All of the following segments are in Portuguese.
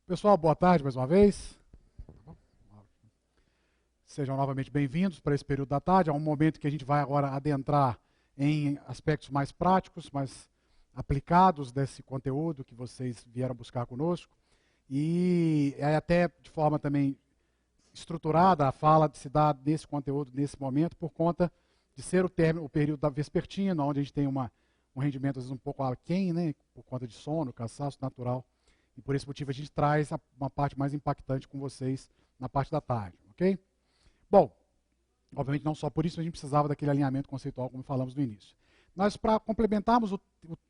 Pessoal, boa tarde mais uma vez. Sejam novamente bem-vindos para esse período da tarde. É um momento que a gente vai agora adentrar em aspectos mais práticos, mais aplicados desse conteúdo que vocês vieram buscar conosco. E é até de forma também estruturada a fala se dá desse conteúdo nesse momento por conta de ser o período da vespertina, onde a gente tem um rendimento às vezes um pouco aquém, né, por conta de sono, cansaço natural. E por esse motivo a gente traz uma parte mais impactante com vocês na parte da tarde, ok? Bom, obviamente não só por isso a gente precisava daquele alinhamento conceitual como falamos no início. Nós, para complementarmos o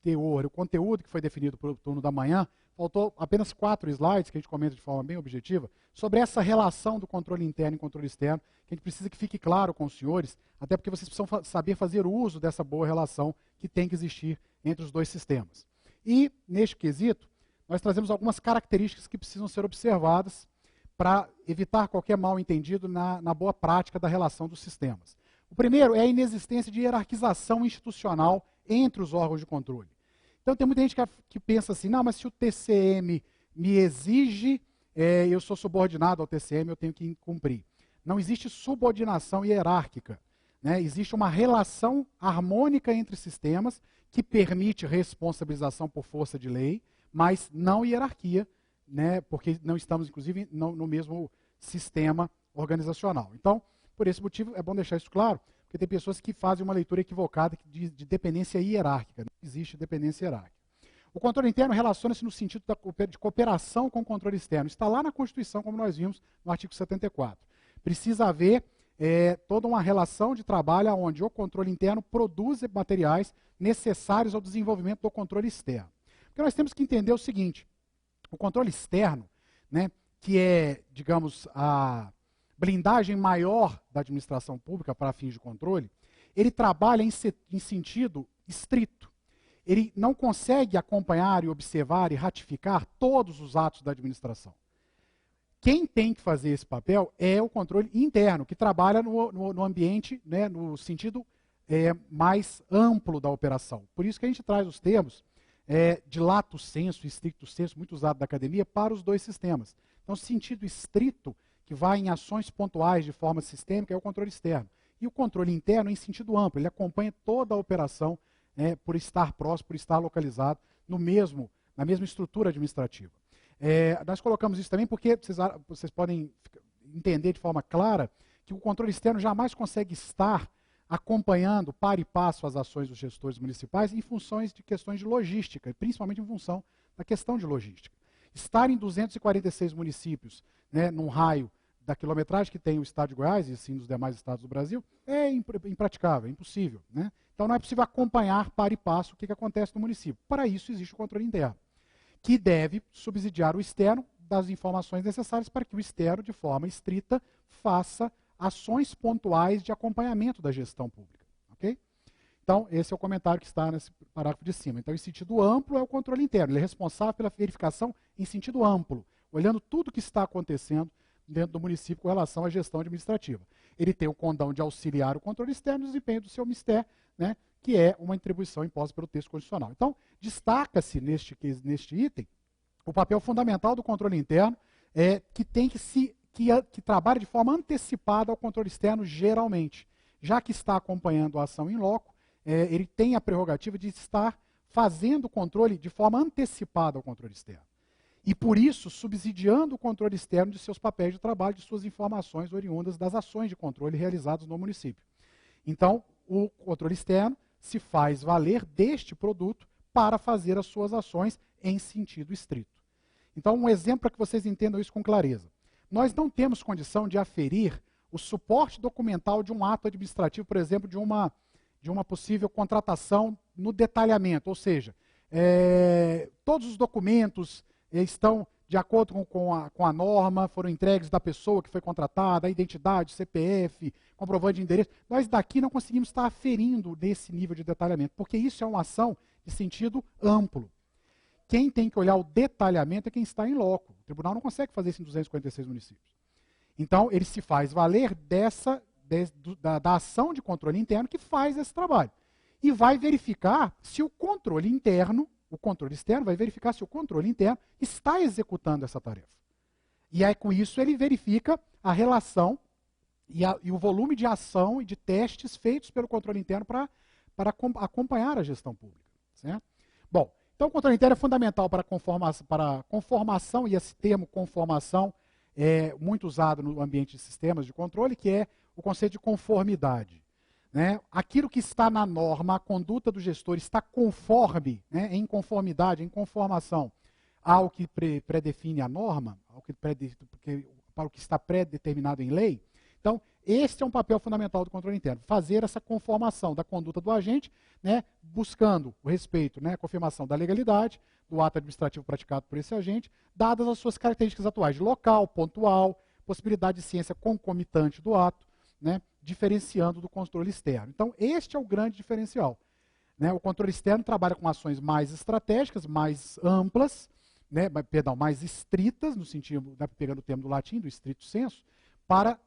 teor, o conteúdo que foi definido para o turno da manhã, faltou apenas 4 slides, que a gente comenta de forma bem objetiva, sobre essa relação do controle interno e controle externo, que a gente precisa que fique claro com os senhores, até porque vocês precisam saber fazer uso dessa boa relação que tem que existir entre os dois sistemas. E, neste quesito, nós trazemos algumas características que precisam ser observadas para evitar qualquer mal-entendido na boa prática da relação dos sistemas. O primeiro é a inexistência de hierarquização institucional entre os órgãos de controle. Então tem muita gente que pensa assim, não, mas se o TCM me exige, eu sou subordinado ao TCM, eu tenho que cumprir. Não existe subordinação hierárquica, né? Existe uma relação harmônica entre sistemas que permite responsabilização por força de lei, mas não hierarquia, né, porque não estamos, inclusive, no mesmo sistema organizacional. Então, por esse motivo, é bom deixar isso claro, porque tem pessoas que fazem uma leitura equivocada de dependência hierárquica. Não existe dependência hierárquica. O controle interno relaciona-se no sentido de cooperação com o controle externo. Está lá na Constituição, como nós vimos no artigo 74. Precisa haver toda uma relação de trabalho onde o controle interno produz materiais necessários ao desenvolvimento do controle externo. Porque nós temos que entender o seguinte, o controle externo, né, que é, digamos, a blindagem maior da administração pública para fins de controle, ele trabalha em sentido estrito. Ele não consegue acompanhar e observar e ratificar todos os atos da administração. Quem tem que fazer esse papel é o controle interno, que trabalha no ambiente, né, no sentido mais amplo da operação. Por isso que a gente traz os termos de lato sensu e stricto sensu, muito usado da academia, para os dois sistemas. Então, sentido estrito, que vai em ações pontuais de forma sistêmica, é o controle externo. E o controle interno, em sentido amplo, ele acompanha toda a operação por estar próximo, por estar localizado na mesma estrutura administrativa. Nós colocamos isso também porque vocês podem entender de forma clara que o controle externo jamais consegue estar acompanhando par e passo as ações dos gestores municipais em funções de questões de logística, principalmente em função da questão de logística. Estar em 246 municípios, né, num raio da quilometragem que tem o estado de Goiás e assim nos demais estados do Brasil, é impraticável, é impossível, né? Então não é possível acompanhar par e passo o que acontece no município. Para isso existe o controle interno, que deve subsidiar o externo das informações necessárias para que o externo, de forma estrita, faça ações pontuais de acompanhamento da gestão pública. Okay? Então, esse é o comentário que está nesse parágrafo de cima. Então, em sentido amplo, é o controle interno. Ele é responsável pela verificação em sentido amplo, olhando tudo o que está acontecendo dentro do município com relação à gestão administrativa. Ele tem o condão de auxiliar o controle externo no desempenho do seu mistério, né, que é uma atribuição imposta pelo texto constitucional. Então, destaca-se neste item o papel fundamental do controle interno, que tem que trabalha de forma antecipada ao controle externo, geralmente. Já que está acompanhando a ação em loco, ele tem a prerrogativa de estar fazendo o controle de forma antecipada ao controle externo. E, por isso, subsidiando o controle externo de seus papéis de trabalho, de suas informações oriundas das ações de controle realizadas no município. Então, o controle externo se faz valer deste produto para fazer as suas ações em sentido estrito. Então, um exemplo para que vocês entendam isso com clareza. Nós não temos condição de aferir o suporte documental de um ato administrativo, por exemplo, de uma possível contratação no detalhamento, ou seja, todos os documentos estão de acordo com a norma, foram entregues da pessoa que foi contratada, a identidade, CPF, comprovante de endereço. Nós daqui não conseguimos estar aferindo nesse nível de detalhamento, porque isso é uma ação de sentido amplo. Quem tem que olhar o detalhamento é quem está em loco. O tribunal não consegue fazer isso em 256 municípios. Então, ele se faz valer da ação de controle interno que faz esse trabalho. E vai verificar se o controle interno o controle externo vai verificar se o controle interno está executando essa tarefa. E aí, com isso, ele verifica a relação e o volume de ação e de testes feitos pelo controle interno para acompanhar a gestão pública. Certo? Bom, então o controle interno é fundamental para conformação, e esse termo conformação é muito usado no ambiente de sistemas de controle, que é o conceito de conformidade. Né? Aquilo que está na norma, a conduta do gestor está conforme, né, em conformidade, em conformação ao que predefine a norma, para o que está pré-determinado em lei. Então, este é um papel fundamental do controle interno, fazer essa conformação da conduta do agente, né, buscando o respeito, né, a confirmação da legalidade, do ato administrativo praticado por esse agente, dadas as suas características atuais de local, pontual, possibilidade de ciência concomitante do ato, né, diferenciando do controle externo. Então, este é o grande diferencial. Né? O controle externo trabalha com ações mais estratégicas, mais amplas, né, mais estritas, no sentido, né, pegando o termo do latim, do stricto sensu, para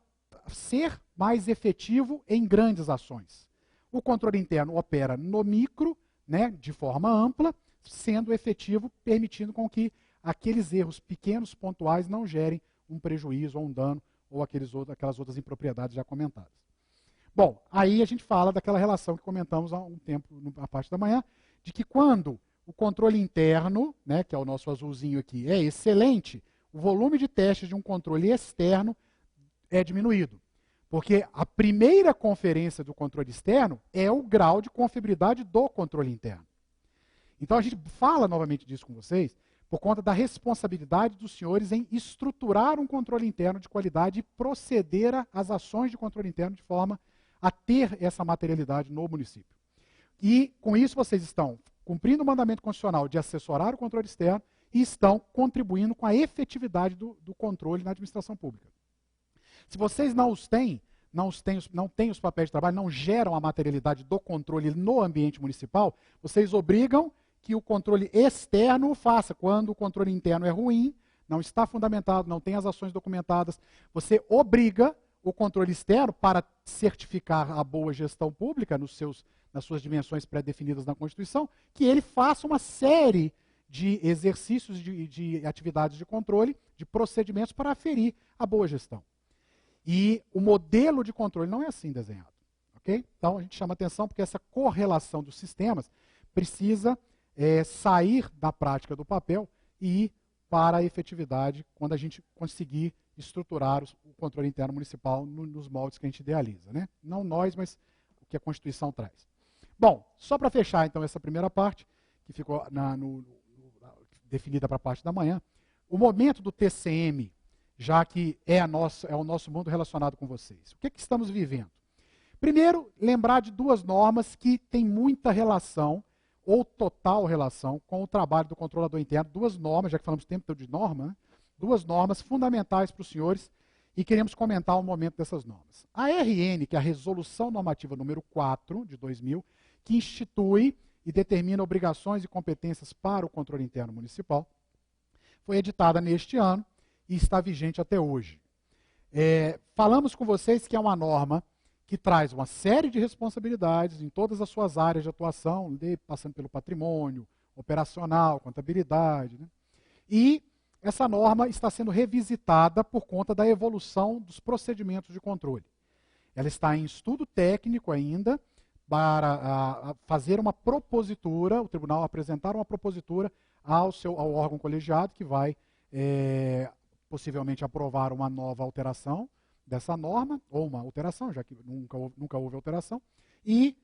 ser mais efetivo em grandes ações. O controle interno opera no micro, né, de forma ampla, sendo efetivo, permitindo com que aqueles erros pequenos, pontuais, não gerem um prejuízo ou um dano, ou aquelas outras impropriedades já comentadas. Bom, aí a gente fala daquela relação que comentamos há um tempo, na parte da manhã, de que quando o controle interno, né, que é o nosso azulzinho aqui, é excelente, o volume de testes de um controle externo é diminuído. Porque a primeira conferência do controle externo é o grau de confiabilidade do controle interno. Então a gente fala novamente disso com vocês, por conta da responsabilidade dos senhores em estruturar um controle interno de qualidade e proceder às ações de controle interno de forma a ter essa materialidade no município. E com isso vocês estão cumprindo o mandamento constitucional de assessorar o controle externo e estão contribuindo com a efetividade do controle na administração pública. Se vocês não têm os papéis de trabalho, não geram a materialidade do controle no ambiente municipal, vocês obrigam que o controle externo o faça. Quando o controle interno é ruim, não está fundamentado, não tem as ações documentadas, você obriga o controle externo para certificar a boa gestão pública nas suas dimensões pré-definidas na Constituição, que ele faça uma série de exercícios de atividades de controle, de procedimentos para aferir a boa gestão. E o modelo de controle não é assim desenhado. Okay? Então a gente chama atenção porque essa correlação dos sistemas precisa sair da prática do papel e ir para a efetividade quando a gente conseguir estruturar o controle interno municipal nos moldes que a gente idealiza. Né? Não nós, mas o que a Constituição traz. Bom, só para fechar então essa primeira parte, que ficou definida para a parte da manhã, o momento do TCM, já que é o nosso mundo relacionado com vocês. O que estamos vivendo? Primeiro, lembrar de duas normas que têm muita relação, ou total relação, com o trabalho do controlador interno. Duas normas, já que falamos o tempo todo de norma, né? Duas normas fundamentais para os senhores, e queremos comentar um momento dessas normas. A RN, que é a Resolução Normativa número 4, de 2000, que institui e determina obrigações e competências para o controle interno municipal, foi editada neste ano, e está vigente até hoje. Falamos com vocês que é uma norma que traz uma série de responsabilidades em todas as suas áreas de atuação, passando pelo patrimônio, operacional, contabilidade. Né? E essa norma está sendo revisitada por conta da evolução dos procedimentos de controle. Ela está em estudo técnico ainda para fazer uma propositura, o tribunal apresentar uma propositura ao órgão colegiado que vai possivelmente aprovar uma nova alteração dessa norma, ou uma alteração, já que nunca houve alteração, e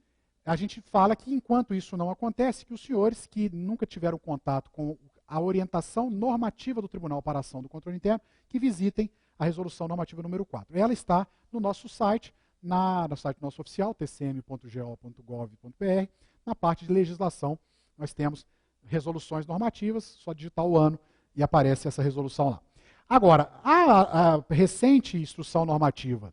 a gente fala que enquanto isso não acontece, que os senhores que nunca tiveram contato com a orientação normativa do Tribunal para a Ação do Controle Interno, que visitem a Resolução Normativa número 4. Ela está no nosso site, no site nosso oficial, tcm.go.gov.br, na parte de legislação, nós temos resoluções normativas, só digitar o ano e aparece essa resolução lá. Agora, a recente instrução normativa,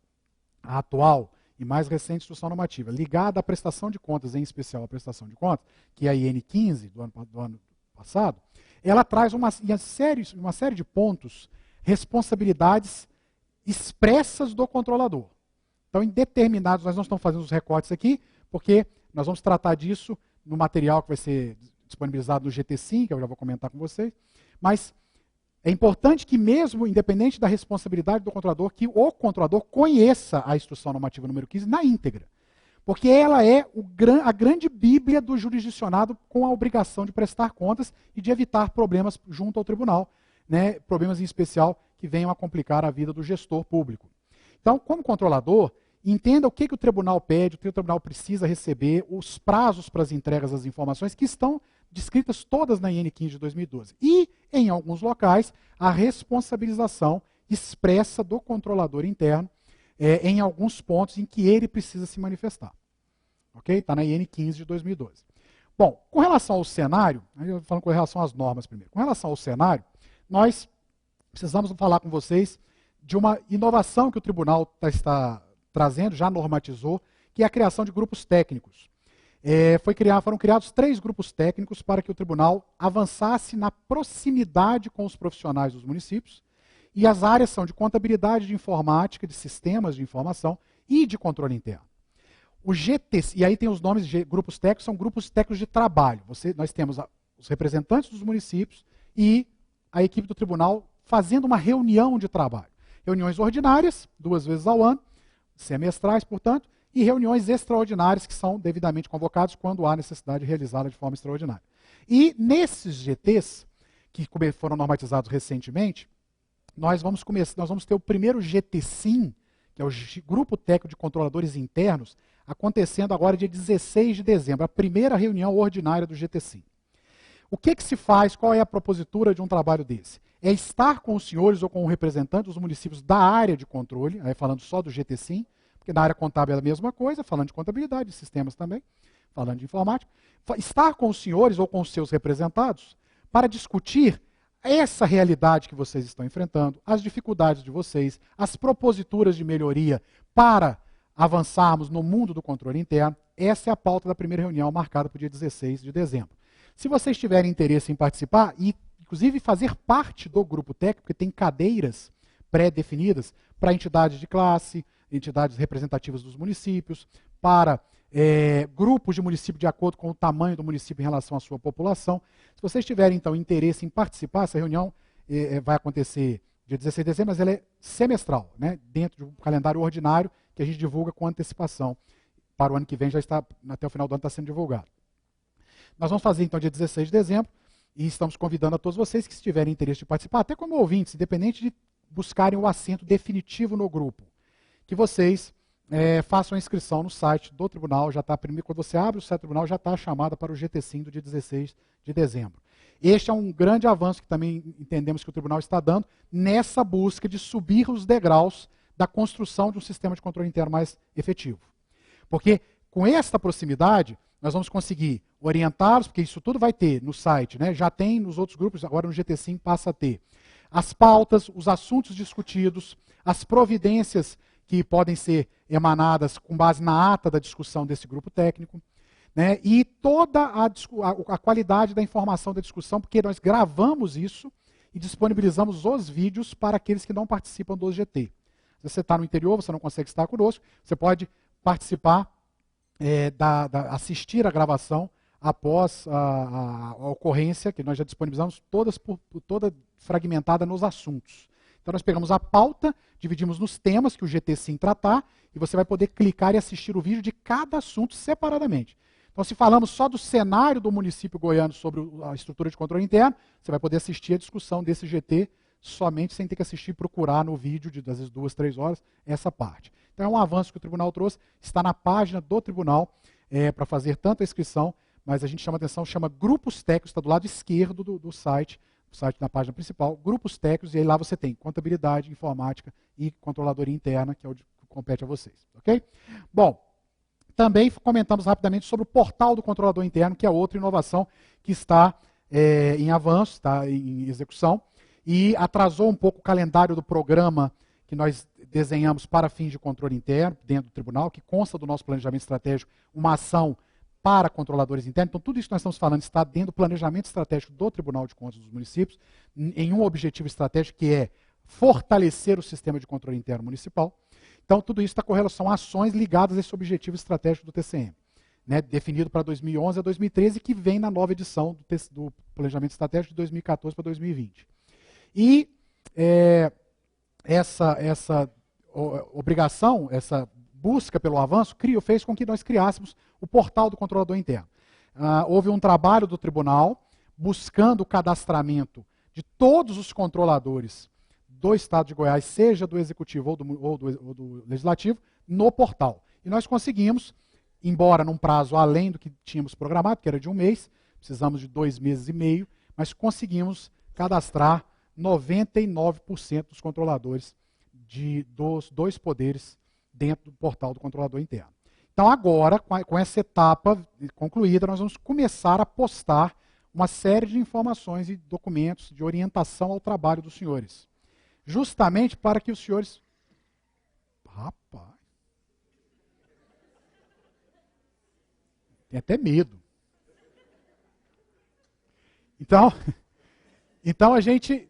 a atual e mais recente instrução normativa, ligada à prestação de contas, em especial à prestação de contas, que é a IN 15 do ano passado, ela traz uma série de pontos, responsabilidades expressas do controlador. Então, em determinados, nós não estamos fazendo os recortes aqui, porque nós vamos tratar disso no material que vai ser disponibilizado no GT5, que eu já vou comentar com vocês, mas é importante que mesmo, independente da responsabilidade do controlador, que o controlador conheça a instrução normativa número 15 na íntegra. Porque ela é a grande bíblia do jurisdicionado com a obrigação de prestar contas e de evitar problemas junto ao tribunal, né, problemas em especial que venham a complicar a vida do gestor público. Então, como controlador, entenda o que o tribunal pede, o que o tribunal precisa receber, os prazos para as entregas das informações que estão descritas todas na IN 15 de 2012. E, em alguns locais, a responsabilização expressa do controlador interno em alguns pontos em que ele precisa se manifestar. Ok? Está na IN 15 de 2012. Bom, com relação ao cenário, eu falando com relação às normas primeiro. Com relação ao cenário, nós precisamos falar com vocês de uma inovação que o tribunal está trazendo, já normatizou, que é a criação de grupos técnicos. Foram criados 3 grupos técnicos para que o tribunal avançasse na proximidade com os profissionais dos municípios, e as áreas são de contabilidade, de informática, de sistemas de informação e de controle interno. O GT, e aí tem os nomes de grupos técnicos, são grupos técnicos de trabalho. Nós temos os representantes dos municípios e a equipe do tribunal fazendo uma reunião de trabalho. Reuniões ordinárias, 2 vezes ao ano, semestrais, portanto, e reuniões extraordinárias que são devidamente convocadas quando há necessidade de realizá-la de forma extraordinária. E nesses GTs, que foram normatizados recentemente, nós vamos ter o primeiro GT-SIM, que é o Grupo Técnico de Controladores Internos, acontecendo agora dia 16 de dezembro, a primeira reunião ordinária do GT-SIM. O que se faz, qual é a propositura de um trabalho desse? É estar com os senhores ou com o representante dos municípios da área de controle, aí falando só do GT-SIM, porque na área contábil é a mesma coisa, falando de contabilidade, de sistemas também, falando de informática, estar com os senhores ou com os seus representados para discutir essa realidade que vocês estão enfrentando, as dificuldades de vocês, as proposituras de melhoria para avançarmos no mundo do controle interno. Essa é a pauta da primeira reunião marcada para o dia 16 de dezembro. Se vocês tiverem interesse em participar e, inclusive, fazer parte do grupo técnico, porque tem cadeiras pré-definidas para entidades de classe, entidades representativas dos municípios, para grupos de município de acordo com o tamanho do município em relação à sua população. Se vocês tiverem, então, interesse em participar, essa reunião vai acontecer dia 16 de dezembro, mas ela é semestral, né, dentro de um calendário ordinário que a gente divulga com antecipação. Para o ano que vem já está, até o final do ano está sendo divulgado. Nós vamos fazer, então, dia 16 de dezembro, e estamos convidando a todos vocês que, se tiverem interesse de participar, até como ouvintes, independente de buscarem o assento definitivo no grupo, que vocês façam a inscrição no site do tribunal. Já está, quando você abre o site do tribunal, já está a chamada para o GT-SIM do dia 16 de dezembro. Este é um grande avanço que também entendemos que o tribunal está dando nessa busca de subir os degraus da construção de um sistema de controle interno mais efetivo. Porque com esta proximidade, nós vamos conseguir orientá-los, porque isso tudo vai ter no site, né? Já tem nos outros grupos, agora no GT-SIM passa a ter as pautas, os assuntos discutidos, as providências que podem ser emanadas com base na ata da discussão desse grupo técnico, né? E toda a qualidade da informação da discussão, porque nós gravamos isso e disponibilizamos os vídeos para aqueles que não participam do GT. Se você está no interior, você não consegue estar conosco, você pode participar, assistir a gravação após a ocorrência, que nós já disponibilizamos toda fragmentada nos assuntos. Então nós pegamos a pauta, dividimos nos temas que o GT-SIM tratar, e você vai poder clicar e assistir o vídeo de cada assunto separadamente. Então, se falamos só do cenário do município goiano sobre a estrutura de controle interno, você vai poder assistir a discussão desse GT somente sem ter que assistir e procurar no vídeo de, às vezes, 2, 3 horas, essa parte. Então é um avanço que o tribunal trouxe, está na página do tribunal para fazer tanto a inscrição, mas a gente chama atenção, chama grupos técnicos, está do lado esquerdo do site, o site na página principal, grupos técnicos, e aí lá você tem contabilidade, informática e controladoria interna, que é o que compete a vocês. Ok? Bom, também comentamos rapidamente sobre o portal do controlador interno, que é outra inovação que está em avanço, está em execução, e atrasou um pouco o calendário do programa que nós desenhamos para fins de controle interno, dentro do tribunal, que consta do nosso planejamento estratégico uma ação para controladores internos. Então, tudo isso que nós estamos falando está dentro do planejamento estratégico do Tribunal de Contas dos Municípios, em um objetivo estratégico que é fortalecer o sistema de controle interno municipal. Então, tudo isso está com relação a ações ligadas a esse objetivo estratégico do TCM. né, definido para 2011 a 2013, que vem na nova edição do Planejamento Estratégico de 2014 para 2020. E essa obrigação, essa busca pelo avanço, fez com que nós criássemos o portal do controlador interno. Houve um trabalho do tribunal buscando o cadastramento de todos os controladores do Estado de Goiás, seja do Executivo ou do Legislativo, no portal. E nós conseguimos, embora num prazo além do que tínhamos programado, que era de 1 mês, precisamos de 2 meses e meio, mas conseguimos cadastrar 99% dos controladores dos 2 poderes dentro do portal do controlador interno. Então agora, com essa etapa concluída, nós vamos começar a postar uma série de informações e documentos de orientação ao trabalho dos senhores. Justamente para que os senhores... Rapaz... Tem até medo. Então a gente,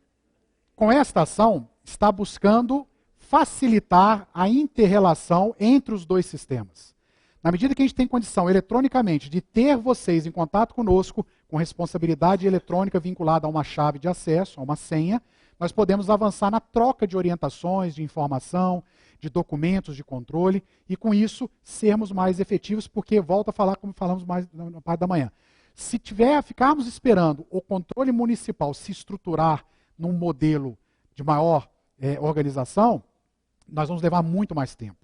com esta ação, está buscando facilitar a inter-relação entre os 2 sistemas. Na medida que a gente tem condição eletronicamente de ter vocês em contato conosco, com responsabilidade eletrônica vinculada a uma chave de acesso, a uma senha, nós podemos avançar na troca de orientações, de informação, de documentos de controle, e com isso sermos mais efetivos, porque, volto a falar como falamos mais na parte da manhã, se ficarmos esperando o controle municipal se estruturar num modelo de maior organização, nós vamos levar muito mais tempo.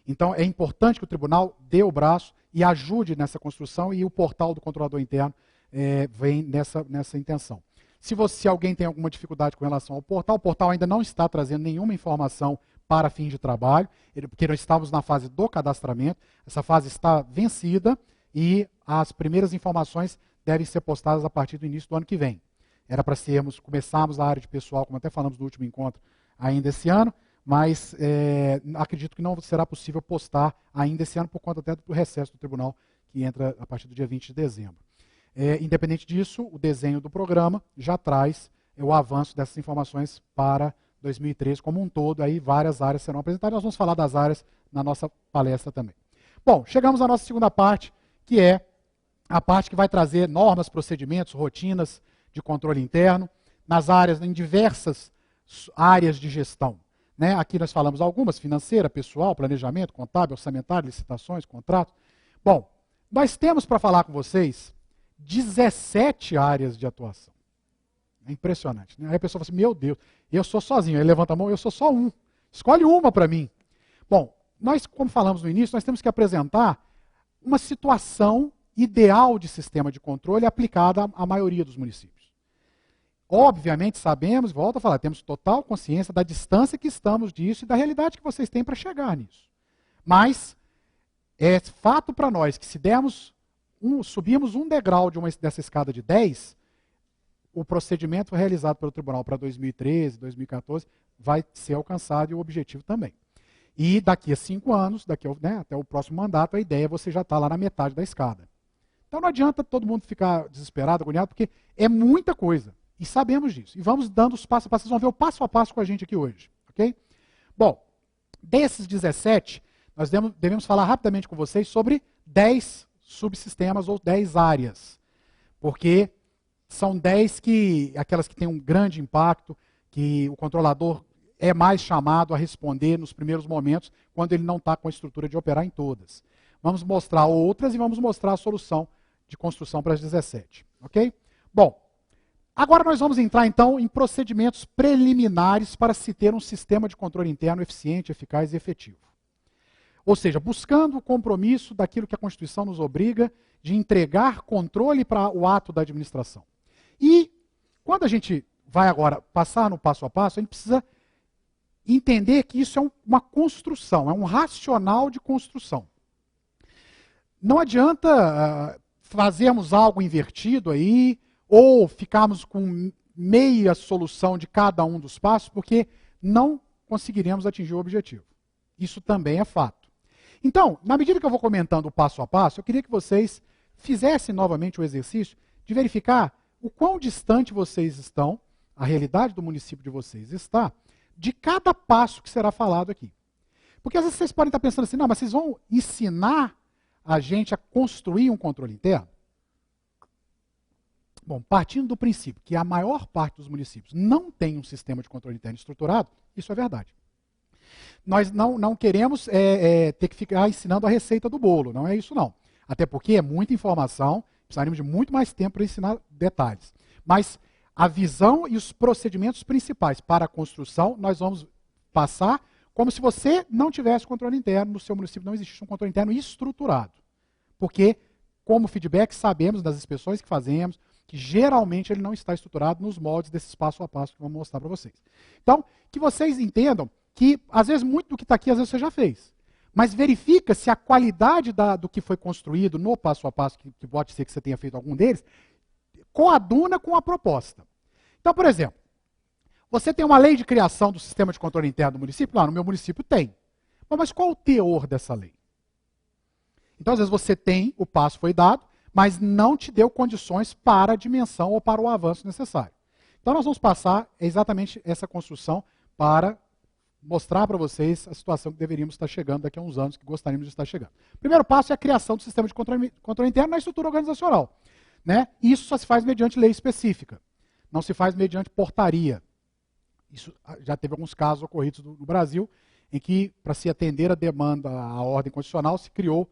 Então é importante que o tribunal dê o braço e ajude nessa construção, e o portal do controlador interno vem nessa intenção. Se alguém tem alguma dificuldade com relação ao portal, o portal ainda não está trazendo nenhuma informação para fins de trabalho, porque nós estamos na fase do cadastramento, essa fase está vencida e as primeiras informações devem ser postadas a partir do início do ano que vem. Era para começarmos a área de pessoal, como até falamos no último encontro, ainda esse ano, mas acredito que não será possível postar ainda esse ano por conta até do recesso do tribunal, que entra a partir do dia 20 de dezembro. Independente disso, o desenho do programa já traz o avanço dessas informações para 2013 como um todo, aí várias áreas serão apresentadas, nós vamos falar das áreas na nossa palestra também. Bom, chegamos à nossa segunda parte, que é a parte que vai trazer normas, procedimentos, rotinas de controle interno, em diversas áreas de gestão. Né? Aqui nós falamos algumas: financeira, pessoal, planejamento, contábil, orçamentário, licitações, contrato. Bom, nós temos para falar com vocês 17 áreas de atuação. É impressionante. Né? Aí a pessoa fala assim: meu Deus, eu sou sozinho. Aí levanta a mão: eu sou só um. Escolhe uma para mim. Bom, nós, como falamos no início, nós temos que apresentar uma situação ideal de sistema de controle aplicada à maioria dos municípios. Obviamente sabemos, volto a falar, temos total consciência da distância que estamos disso e da realidade que vocês têm para chegar nisso. Mas é fato para nós que se subirmos um degrau dessa escada de 10, o procedimento realizado pelo tribunal para 2013, 2014, vai ser alcançado, e o objetivo também. E daqui a 5 anos, até o próximo mandato, a ideia é você já estar lá na metade da escada. Então não adianta todo mundo ficar desesperado, agoniado, porque é muita coisa. E sabemos disso. E vamos dando os passos a passo. Vocês vão ver o passo a passo com a gente aqui hoje. Okay? Bom, desses 17, nós devemos falar rapidamente com vocês sobre 10 subsistemas ou 10 áreas. Porque são 10 aquelas que têm um grande impacto, que o controlador é mais chamado a responder nos primeiros momentos, quando ele não está com a estrutura de operar em todas. Vamos mostrar outras e vamos mostrar a solução de construção para as 17. Ok? Bom, agora nós vamos entrar então em procedimentos preliminares para se ter um sistema de controle interno eficiente, eficaz e efetivo. Ou seja, buscando o compromisso daquilo que a Constituição nos obriga de entregar controle para o ato da administração. E quando a gente vai agora passar no passo a passo, a gente precisa entender que isso é uma construção, é um racional de construção. Não adianta fazermos algo invertido aí, ou ficarmos com meia solução de cada um dos passos, porque não conseguiremos atingir o objetivo. Isso também é fato. Então, na medida que eu vou comentando o passo a passo, eu queria que vocês fizessem novamente o exercício de verificar o quão distante vocês estão, a realidade do município de vocês está, de cada passo que será falado aqui. Porque às vezes vocês podem estar pensando assim: não, mas vocês vão ensinar a gente a construir um controle interno? Bom, partindo do princípio que a maior parte dos municípios não tem um sistema de controle interno estruturado, isso é verdade. Nós não queremos ter que ficar ensinando a receita do bolo, não é isso não. Até porque é muita informação, precisaríamos de muito mais tempo para ensinar detalhes. Mas a visão e os procedimentos principais para a construção, nós vamos passar como se você não tivesse controle interno, no seu município não existisse um controle interno estruturado. Porque, como feedback, sabemos das inspeções que fazemos, que geralmente ele não está estruturado nos moldes desse passo a passo que vamos mostrar para vocês. Então, que vocês entendam que, às vezes, muito do que está aqui, às vezes você já fez. Mas verifica se a qualidade do que foi construído no passo a passo, que pode ser que você tenha feito algum deles, coaduna com a proposta. Então, por exemplo, você tem uma lei de criação do sistema de controle interno do município? Lá no meu município tem. Mas qual o teor dessa lei? Então, às vezes você tem, o passo foi dado, mas não te deu condições para a dimensão ou para o avanço necessário. Então, nós vamos passar exatamente essa construção para mostrar para vocês a situação que deveríamos estar chegando daqui a uns anos, que gostaríamos de estar chegando. O primeiro passo é a criação do sistema de controle interno na estrutura organizacional. Né? Isso só se faz mediante lei específica. Não se faz mediante portaria. Isso já teve alguns casos ocorridos no Brasil, em que, para se atender a demanda, à ordem constitucional, se criou,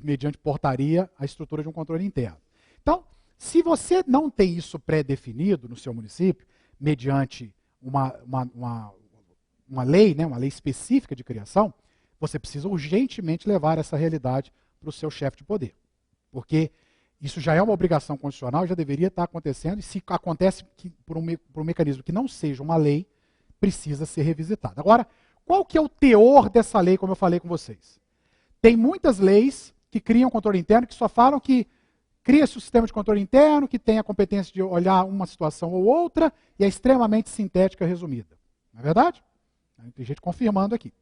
mediante portaria, a estrutura de um controle interno. Então, se você não tem isso pré-definido no seu município, mediante uma lei, né, uma lei específica de criação, você precisa urgentemente levar essa realidade para o seu chefe de poder. Porque isso já é uma obrigação constitucional, já deveria estar acontecendo, e se acontece por um mecanismo que não seja uma lei, precisa ser revisitado. Agora, qual que é o teor dessa lei, como eu falei com vocês? Tem muitas leis que criam controle interno, que só falam que cria-se o sistema de controle interno, que tem a competência de olhar uma situação ou outra, e é extremamente sintética e resumida. Não é verdade? Tem gente confirmando aqui.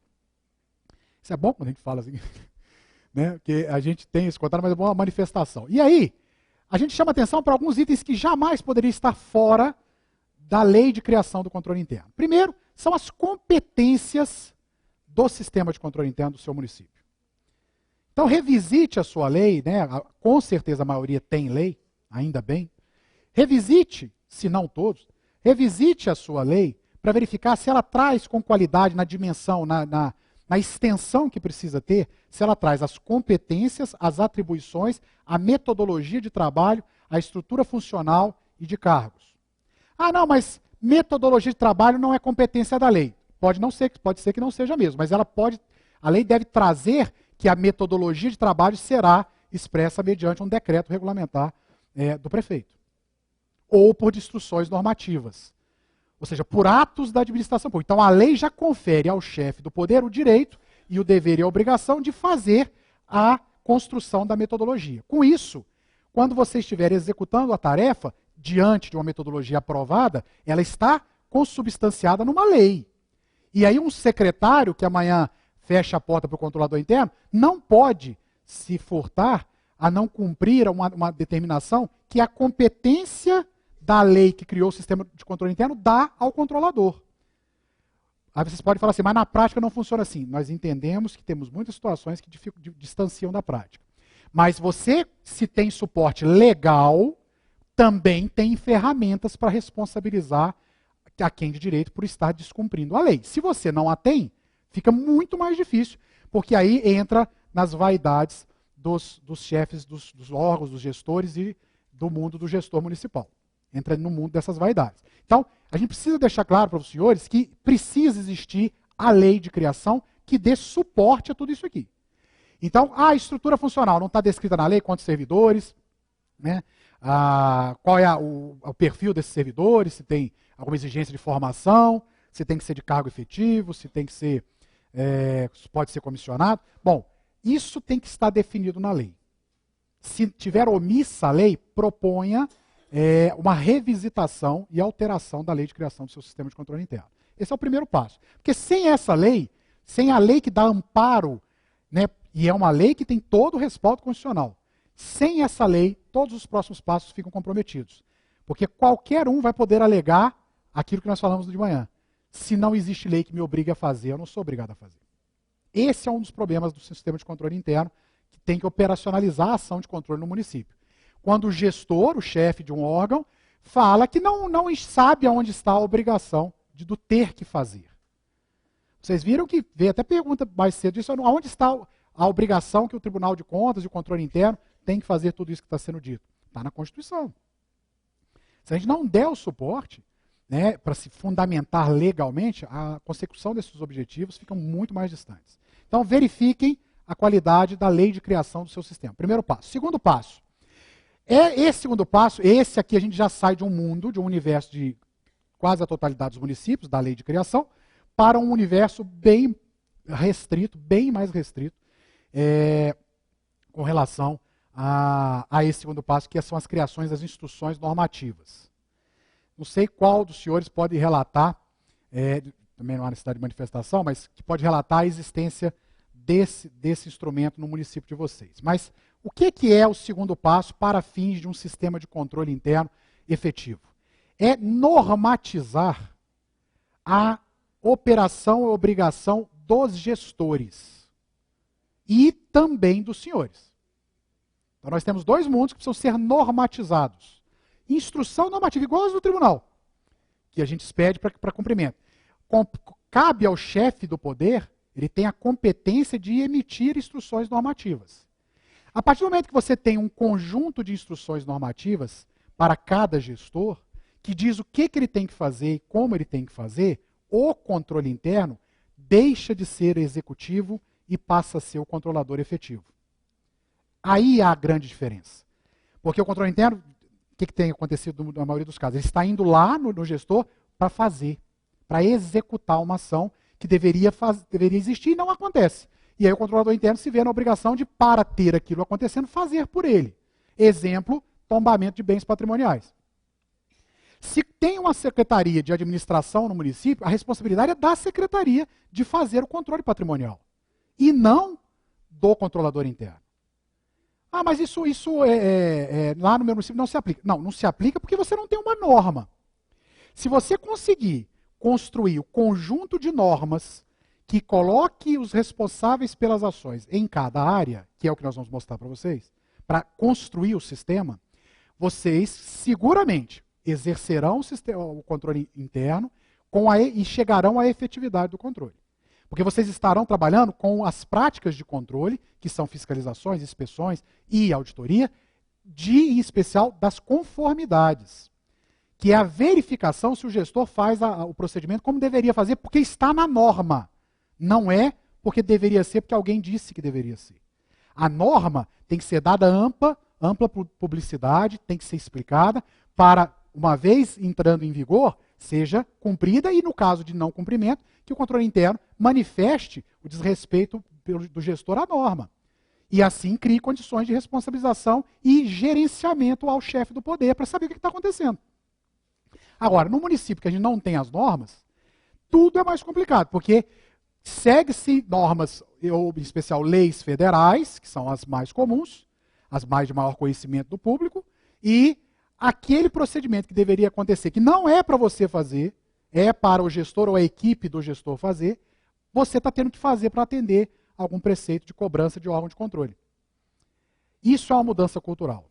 Isso é bom quando a gente fala assim, né? Porque a gente tem esse contato, mas é bom a manifestação. E aí, a gente chama atenção para alguns itens que jamais poderiam estar fora da lei de criação do controle interno. Primeiro, são as competências do sistema de controle interno do seu município. Então, revisite a sua lei, né? Com certeza a maioria tem lei, ainda bem. Revisite, se não todos, revisite a sua lei para verificar se ela traz com qualidade na dimensão, na extensão que precisa ter, se ela traz as competências, as atribuições, a metodologia de trabalho, a estrutura funcional e de cargos. Ah, não, mas metodologia de trabalho não é competência da lei. Pode ser que não seja mesmo, mas a lei deve trazer que a metodologia de trabalho será expressa mediante um decreto regulamentar do prefeito. Ou por instruções normativas. Ou seja, por atos da administração pública. Então, a lei já confere ao chefe do poder o direito e o dever e a obrigação de fazer a construção da metodologia. Com isso, quando você estiver executando a tarefa, diante de uma metodologia aprovada, ela está consubstanciada numa lei. E aí um secretário, que amanhã fecha a porta para o controlador interno, não pode se furtar a não cumprir uma determinação que a competência da lei que criou o sistema de controle interno dá ao controlador. Aí vocês podem falar assim, mas na prática não funciona assim. Nós entendemos que temos muitas situações que distanciam da prática. Mas você, se tem suporte legal, também tem ferramentas para responsabilizar a quem de direito por estar descumprindo a lei. Se você não a tem, fica muito mais difícil, porque aí entra nas vaidades dos chefes, dos órgãos, dos gestores e do mundo do gestor municipal. Entra no mundo dessas vaidades. Então, a gente precisa deixar claro para os senhores que precisa existir a lei de criação que dê suporte a tudo isso aqui. Então, a estrutura funcional não está descrita na lei, quantos servidores, né? Qual é o perfil desses servidores, se tem alguma exigência de formação, se tem que ser de cargo efetivo, se tem que ser, pode ser comissionado. Bom, isso tem que estar definido na lei. Se tiver omissa a lei, proponha uma revisitação e alteração da lei de criação do seu sistema de controle interno. Esse é o primeiro passo. Porque sem essa lei, sem a lei que dá amparo, né, e é uma lei que tem todo o respaldo constitucional, sem essa lei, todos os próximos passos ficam comprometidos. Porque qualquer um vai poder alegar aquilo que nós falamos de manhã. Se não existe lei que me obrigue a fazer, eu não sou obrigado a fazer. Esse é um dos problemas do sistema de controle interno que tem que operacionalizar a ação de controle no município. Quando o gestor, o chefe de um órgão, fala que não sabe aonde está a obrigação do ter que fazer. Vocês viram que veio até pergunta mais cedo disso, aonde está a obrigação que o Tribunal de Contas e o controle interno tem que fazer tudo isso que está sendo dito? Está na Constituição. Se a gente não der o suporte, né, para se fundamentar legalmente, a consecução desses objetivos fica muito mais distantes. Então, verifiquem a qualidade da lei de criação do seu sistema. Primeiro passo. Segundo passo. Esse segundo passo, esse aqui a gente já sai de um mundo, de um universo de quase a totalidade dos municípios, da lei de criação, para um universo bem restrito, bem mais restrito, com relação a esse segundo passo, que são as criações das instituições normativas. Não sei qual dos senhores pode relatar, também não há necessidade de manifestação, mas que pode relatar a existência desse instrumento no município de vocês. Mas o que é o segundo passo para fins de um sistema de controle interno efetivo? É normatizar a operação e obrigação dos gestores e também dos senhores. Então nós temos dois mundos que precisam ser normatizados. Instrução normativa, igual as do tribunal, que a gente expede para cumprimento. Cabe ao chefe do poder, ele tem a competência de emitir instruções normativas. A partir do momento que você tem um conjunto de instruções normativas para cada gestor, que diz o que ele tem que fazer e como ele tem que fazer, o controle interno deixa de ser executivo e passa a ser o controlador efetivo. Aí há a grande diferença. Porque o controle interno, o que tem acontecido na maioria dos casos? Ele está indo lá no gestor para fazer, para executar uma ação que deveria existir e não acontece. E aí o controlador interno se vê na obrigação de, para ter aquilo acontecendo, fazer por ele. Exemplo, tombamento de bens patrimoniais. Se tem uma secretaria de administração no município, a responsabilidade é da secretaria de fazer o controle patrimonial. E não do controlador interno. Ah, mas isso lá no meu município não se aplica. Não se aplica porque você não tem uma norma. Se você conseguir construir o conjunto de normas que coloque os responsáveis pelas ações em cada área, que é o que nós vamos mostrar para vocês, para construir o sistema, vocês seguramente exercerão o controle interno e chegarão à efetividade do controle. Porque vocês estarão trabalhando com as práticas de controle, que são fiscalizações, inspeções e auditoria, em especial das conformidades, que é a verificação se o gestor faz o procedimento como deveria fazer, porque está na norma. Não é porque deveria ser, porque alguém disse que deveria ser. A norma tem que ser dada ampla publicidade, tem que ser explicada para, uma vez entrando em vigor, seja cumprida e, no caso de não cumprimento, que o controle interno manifeste o desrespeito do gestor à norma. E assim crie condições de responsabilização e gerenciamento ao chefe do poder para saber o que está acontecendo. Agora, no município que a gente não tem as normas, tudo é mais complicado, porque segue-se normas, em especial leis federais, que são as mais comuns, as mais de maior conhecimento do público, e aquele procedimento que deveria acontecer, que não é para você fazer, é para o gestor ou a equipe do gestor fazer, você está tendo que fazer para atender algum preceito de cobrança de órgão de controle. Isso é uma mudança cultural.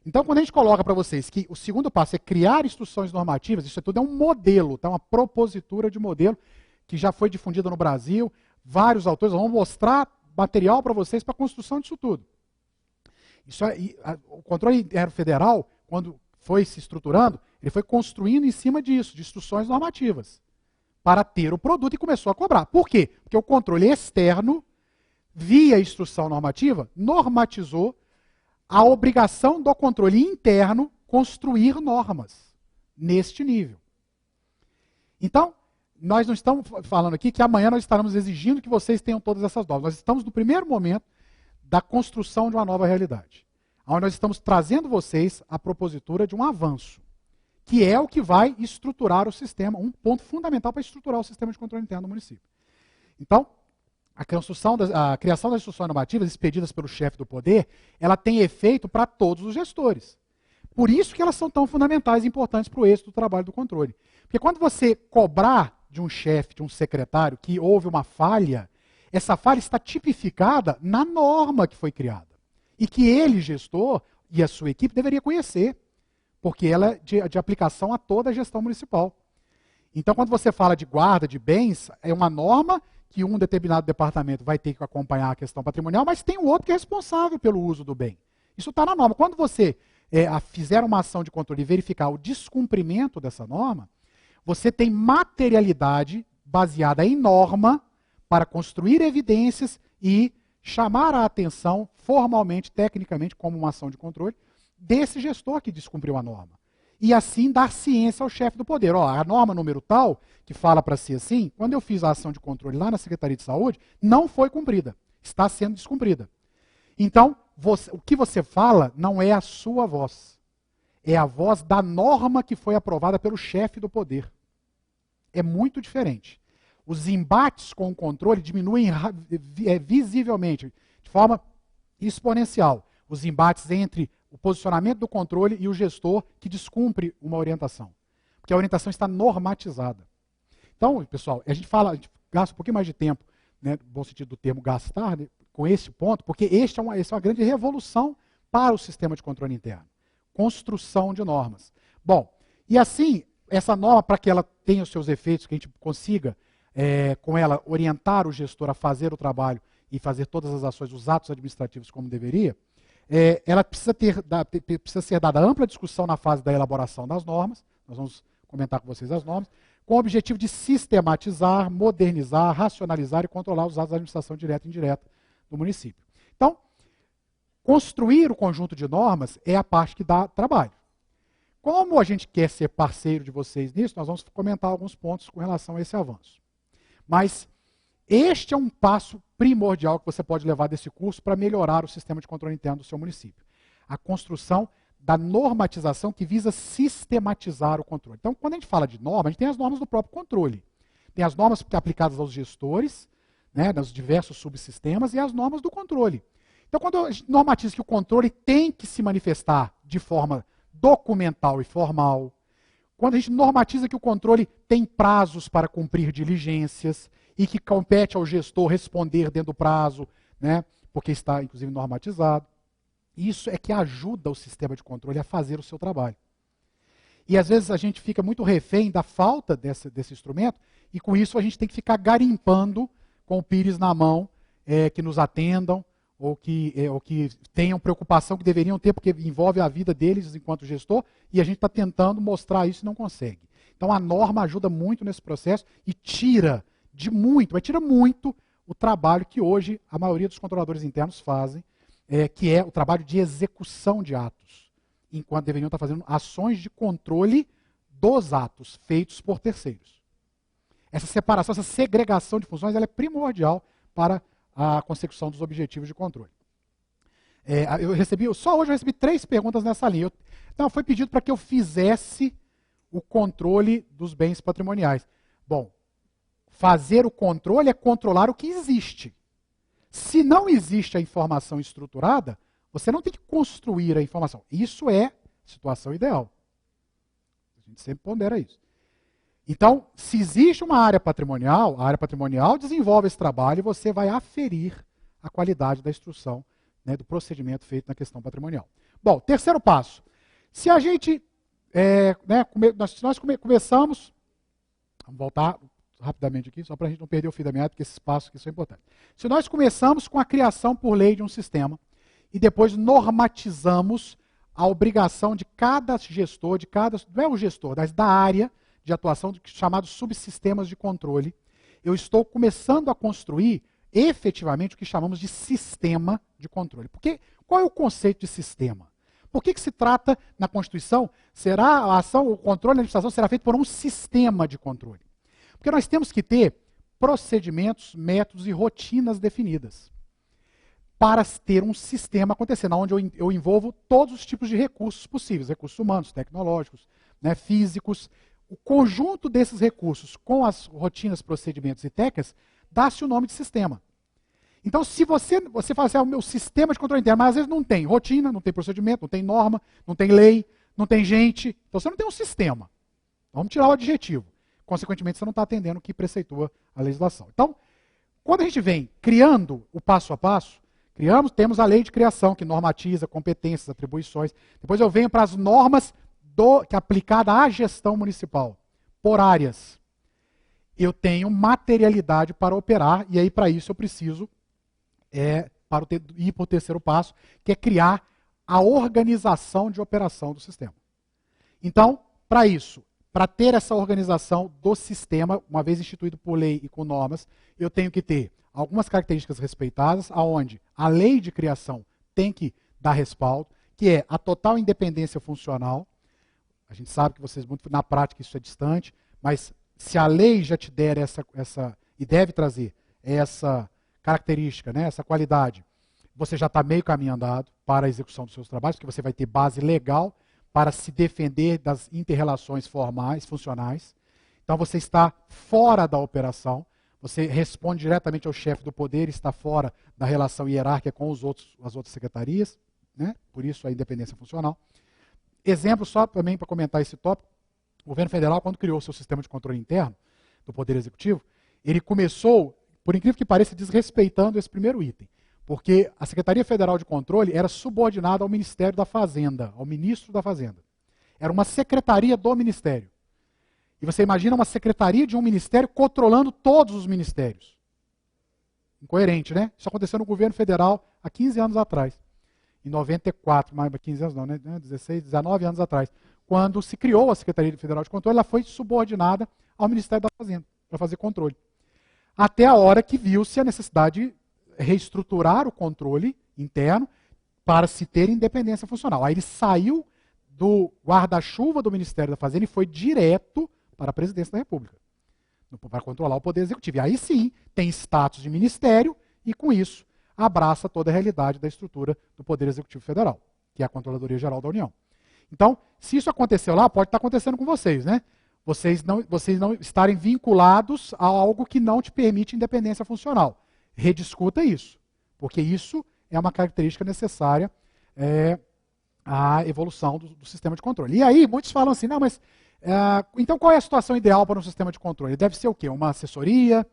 Então, quando a gente coloca para vocês que o segundo passo é criar instruções normativas, isso tudo é um modelo, tá? Uma propositura de modelo que já foi difundida no Brasil, vários autores vão mostrar material para vocês para a construção disso tudo. O controle interno federal, quando foi se estruturando, ele foi construindo em cima disso, de instruções normativas, para ter o produto e começou a cobrar. Por quê? Porque o controle externo, via instrução normativa, normatizou a obrigação do controle interno construir normas neste nível. Então, nós não estamos falando aqui que amanhã nós estaremos exigindo que vocês tenham todas essas normas. Nós estamos no primeiro momento da construção de uma nova realidade, onde nós estamos trazendo vocês a propositura de um avanço, que é o que vai estruturar o sistema, um ponto fundamental para estruturar o sistema de controle interno do município. Então, a criação das instruções normativas expedidas pelo chefe do poder, ela tem efeito para todos os gestores. Por isso que elas são tão fundamentais e importantes para o êxito do trabalho do controle. Porque quando você cobrar de um chefe, de um secretário, que houve uma falha, essa falha está tipificada na norma que foi criada. E que ele, gestor, e a sua equipe deveria conhecer, porque ela é de aplicação a toda a gestão municipal. Então, quando você fala de guarda de bens, é uma norma que um determinado departamento vai ter que acompanhar a questão patrimonial, mas tem um outro que é responsável pelo uso do bem. Isso está na norma. Quando você fizer uma ação de controle e verificar o descumprimento dessa norma, você tem materialidade baseada em norma para construir evidências e chamar a atenção formalmente, tecnicamente, como uma ação de controle, desse gestor que descumpriu a norma. E assim dar ciência ao chefe do poder. Ó, a norma número tal, que fala para si assim, quando eu fiz a ação de controle lá na Secretaria de Saúde, não foi cumprida, está sendo descumprida. Então, o que você fala não é a sua voz, é a voz da norma que foi aprovada pelo chefe do poder. É muito diferente. Os embates com o controle diminuem visivelmente, de forma exponencial, os embates entre o posicionamento do controle e o gestor que descumpre uma orientação. Porque a orientação está normatizada. Então, pessoal, a gente gasta um pouquinho mais de tempo, né, no bom sentido do termo gastar, né, com esse ponto, porque essa é uma grande revolução para o sistema de controle interno. Construção de normas. Bom, e assim, essa norma, para que ela tenha os seus efeitos, que a gente consiga, com ela, orientar o gestor a fazer o trabalho e fazer todas as ações, os atos administrativos como deveria, ela precisa ser dada ampla discussão na fase da elaboração das normas, nós vamos comentar com vocês as normas, com o objetivo de sistematizar, modernizar, racionalizar e controlar os atos da administração direta e indireta do município. Então, construir o conjunto de normas é a parte que dá trabalho. Como a gente quer ser parceiro de vocês nisso, nós vamos comentar alguns pontos com relação a esse avanço. Mas este é um passo primordial que você pode levar desse curso para melhorar o sistema de controle interno do seu município. A construção da normatização que visa sistematizar o controle. Então, quando a gente fala de norma, a gente tem as normas do próprio controle. Tem as normas aplicadas aos gestores, né, nos diversos subsistemas, e as normas do controle. Então, quando a gente normatiza que o controle tem que se manifestar de forma documental e formal, quando a gente normatiza que o controle tem prazos para cumprir diligências e que compete ao gestor responder dentro do prazo, né, porque está, inclusive, normatizado, isso é que ajuda o sistema de controle a fazer o seu trabalho. E, às vezes, a gente fica muito refém da falta desse instrumento e, com isso, a gente tem que ficar garimpando com o pires na mão, que nos atendam, ou que tenham preocupação que deveriam ter, porque envolve a vida deles enquanto gestor, e a gente está tentando mostrar isso e não consegue. Então a norma ajuda muito nesse processo e tira muito o trabalho que hoje a maioria dos controladores internos fazem, que é o trabalho de execução de atos, enquanto deveriam estar fazendo ações de controle dos atos feitos por terceiros. Essa separação, essa segregação de funções, ela é primordial para a consecução dos objetivos de controle. Só hoje eu recebi 3 perguntas nessa linha. Então, foi pedido para que eu fizesse o controle dos bens patrimoniais. Bom, fazer o controle é controlar o que existe. Se não existe a informação estruturada, você não tem que construir a informação. Isso é situação ideal. A gente sempre pondera isso. Então, se existe uma área patrimonial, a área patrimonial desenvolve esse trabalho e você vai aferir a qualidade da instrução, né, do procedimento feito na questão patrimonial. Bom, terceiro passo. Se a gente, nós começamos, vamos voltar rapidamente aqui, só para a gente não perder o fio da meada, porque esses passos aqui são importantes. Se nós começamos com a criação por lei de um sistema e depois normatizamos a obrigação de cada gestor, não é o gestor, mas da área de atuação, chamados subsistemas de controle, eu estou começando a construir efetivamente o que chamamos de sistema de controle. Porque qual é o conceito de sistema? Por que se trata na Constituição? O controle da administração será feito por um sistema de controle. Porque nós temos que ter procedimentos, métodos e rotinas definidas para ter um sistema acontecendo, onde eu envolvo todos os tipos de recursos possíveis, recursos humanos, tecnológicos, né, físicos. O conjunto desses recursos com as rotinas, procedimentos e técnicas dá-se o nome de sistema. Então, se você fala assim, o meu sistema de controle interno, mas às vezes não tem rotina, não tem procedimento, não tem norma, não tem lei, não tem gente, então você não tem um sistema. Vamos tirar o adjetivo. Consequentemente, você não está atendendo o que preceitua a legislação. Então, Quando a gente vem criando o passo a passo, temos a lei de criação, que normatiza competências, atribuições. Depois eu venho para as normas que é aplicada à gestão municipal, por áreas. Eu tenho materialidade para operar, e aí para isso eu preciso ir para o terceiro passo, que é criar a organização de operação do sistema. Então, para isso, para ter essa organização do sistema, uma vez instituído por lei e com normas, eu tenho que ter algumas características respeitadas, aonde a lei de criação tem que dar respaldo, que é a total independência funcional. A gente sabe que vocês, muito na prática, isso é distante, mas se a lei já te der essa e deve trazer essa característica, né, essa qualidade, você já está meio caminho andado para a execução dos seus trabalhos, porque você vai ter base legal para se defender das inter-relações formais, funcionais. Então você está fora da operação, você responde diretamente ao chefe do poder, está fora da relação hierárquica com as outras secretarias, né? Por isso a independência funcional. Exemplo só também para comentar esse tópico, o governo federal, quando criou o seu sistema de controle interno do Poder Executivo, ele começou, por incrível que pareça, desrespeitando esse primeiro item. Porque a Secretaria Federal de Controle era subordinada ao Ministério da Fazenda, ao Ministro da Fazenda. Era uma secretaria do Ministério. E você imagina uma secretaria de um ministério controlando todos os ministérios. Incoerente, né? Isso aconteceu no governo federal há 15 anos atrás. Em 94, mais 15 anos não, né? 16, 19 anos atrás. Quando se criou a Secretaria Federal de Controle, ela foi subordinada ao Ministério da Fazenda, para fazer controle. Até a hora que viu-se a necessidade de reestruturar o controle interno para se ter independência funcional. Aí ele saiu do guarda-chuva do Ministério da Fazenda e foi direto para a Presidência da República, para controlar o Poder Executivo. E aí sim, tem status de ministério e com isso abraça toda a realidade da estrutura do Poder Executivo Federal, que é a Controladoria Geral da União. Então, se isso aconteceu lá, pode estar acontecendo com vocês, né? Vocês não estarem vinculados a algo que não te permite independência funcional. Rediscuta isso, porque isso é uma característica necessária à evolução do sistema de controle. E aí, muitos falam assim, não, mas então qual é a situação ideal para um sistema de controle? Deve ser o quê? Uma assessoria?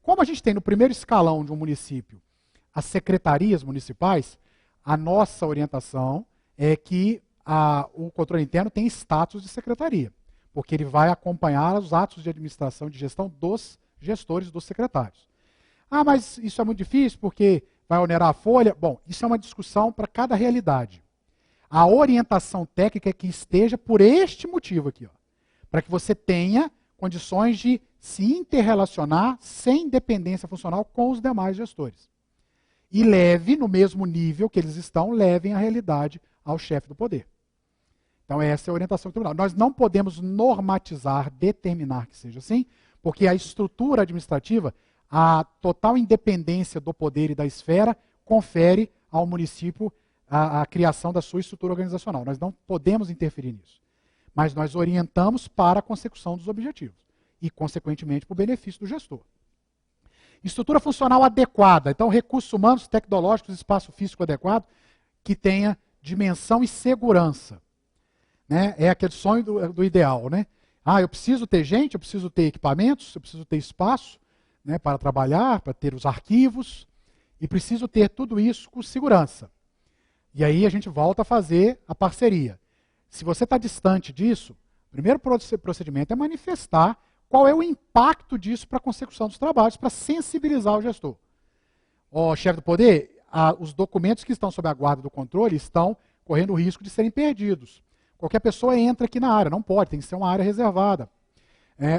Como a gente tem no primeiro escalão de um município as secretarias municipais, a nossa orientação é que o controle interno tem status de secretaria, porque ele vai acompanhar os atos de administração e de gestão dos gestores, dos secretários. Ah, mas isso é muito difícil porque vai onerar a folha. Bom, isso é uma discussão para cada realidade. A orientação técnica é que esteja por este motivo aqui, para que você tenha condições de se interrelacionar sem dependência funcional com os demais gestores. E leve, no mesmo nível que eles estão, levem a realidade ao chefe do poder. Então essa é a orientação do tribunal. Nós não podemos normatizar, determinar que seja assim, porque a estrutura administrativa, a total independência do poder e da esfera, confere ao município a criação da sua estrutura organizacional. Nós não podemos interferir nisso. Mas nós orientamos para a consecução dos objetivos e, consequentemente, para o benefício do gestor. Estrutura funcional adequada. Então, recursos humanos, tecnológicos, espaço físico adequado, que tenha dimensão e segurança. Né? É aquele sonho do ideal. Né? Ah, eu preciso ter gente, eu preciso ter equipamentos, eu preciso ter espaço, né, para trabalhar, para ter os arquivos, e preciso ter tudo isso com segurança. E aí a gente volta a fazer a parceria. Se você está distante disso, o primeiro procedimento é manifestar qual é o impacto disso para a consecução dos trabalhos, para sensibilizar o gestor. Ó, chefe do poder, os documentos que estão sob a guarda do controle estão correndo o risco de serem perdidos. Qualquer pessoa entra aqui na área, não pode, tem que ser uma área reservada.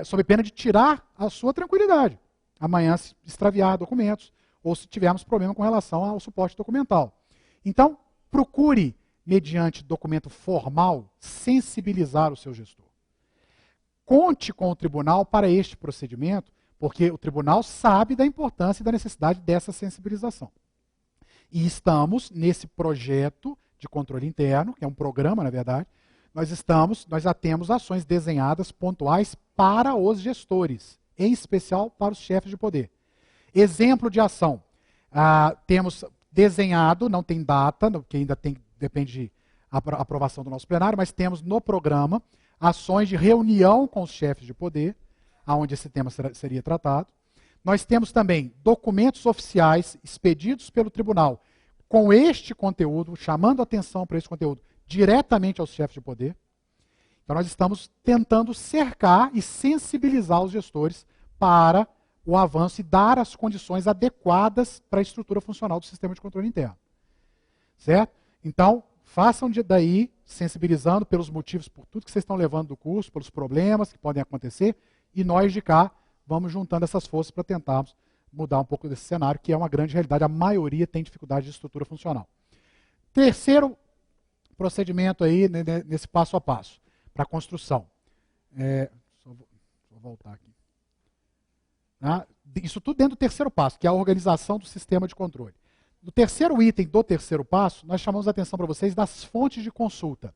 Sob pena de tirar a sua tranquilidade. Amanhã se extraviar documentos, ou se tivermos problema com relação ao suporte documental. Então, procure, mediante documento formal, sensibilizar o seu gestor. Conte com o tribunal para este procedimento, porque o tribunal sabe da importância e da necessidade dessa sensibilização. E estamos nesse projeto de controle interno, que é um programa, na verdade, nós já temos ações desenhadas pontuais para os gestores, em especial para os chefes de poder. Exemplo de ação. Temos desenhado, não tem data, porque ainda depende de aprovação do nosso plenário, mas temos no programa ações de reunião com os chefes de poder, onde esse tema seria tratado. Nós temos também documentos oficiais expedidos pelo tribunal com este conteúdo, chamando atenção para esse conteúdo diretamente aos chefes de poder. Então nós estamos tentando cercar e sensibilizar os gestores para o avanço e dar as condições adequadas para a estrutura funcional do sistema de controle interno. Certo? Então, façam daí, sensibilizando pelos motivos, por tudo que vocês estão levando do curso, pelos problemas que podem acontecer, e nós de cá vamos juntando essas forças para tentarmos mudar um pouco desse cenário, que é uma grande realidade. A maioria tem dificuldade de estrutura funcional. Terceiro procedimento aí, nesse passo a passo, para a construção. Só vou voltar aqui. Isso tudo dentro do terceiro passo, que é a organização do sistema de controle. No terceiro item do terceiro passo, nós chamamos a atenção para vocês das fontes de consulta,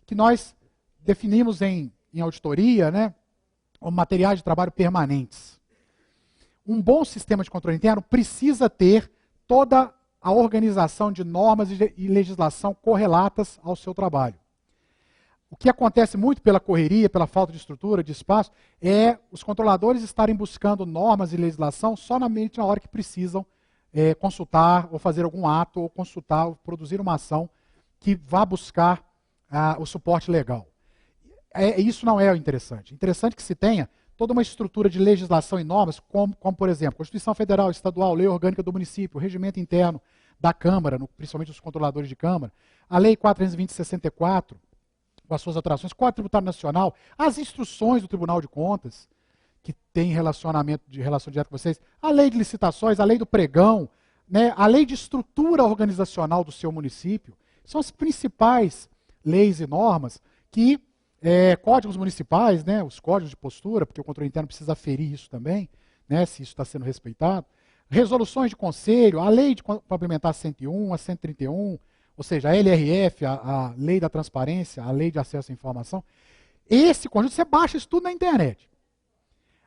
que nós definimos em auditoria, né, como materiais de trabalho permanentes. Um bom sistema de controle interno precisa ter toda a organização de normas e legislação correlatas ao seu trabalho. O que acontece muito pela correria, pela falta de estrutura, de espaço, é os controladores estarem buscando normas e legislação somente na hora que precisam consultar ou fazer algum ato, ou consultar, ou produzir uma ação que vá buscar o suporte legal. Isso não é o interessante. É interessante que se tenha toda uma estrutura de legislação e normas, como por exemplo, Constituição Federal, Estadual, Lei Orgânica do Município, Regimento Interno da Câmara, principalmente os controladores de Câmara, a Lei 420/64, com as suas alterações, Código Tributário Nacional, as instruções do Tribunal de Contas, que tem relação direta com vocês, a lei de licitações, a lei do pregão, né, a lei de estrutura organizacional do seu município, são as principais leis e normas que, códigos municipais, né, os códigos de postura, porque o controle interno precisa aferir isso também, né, se isso está sendo respeitado, resoluções de conselho, a lei de complementar 101, a 131, ou seja, a LRF, a lei da transparência, a lei de acesso à informação. Esse conjunto, você baixa isso tudo na internet.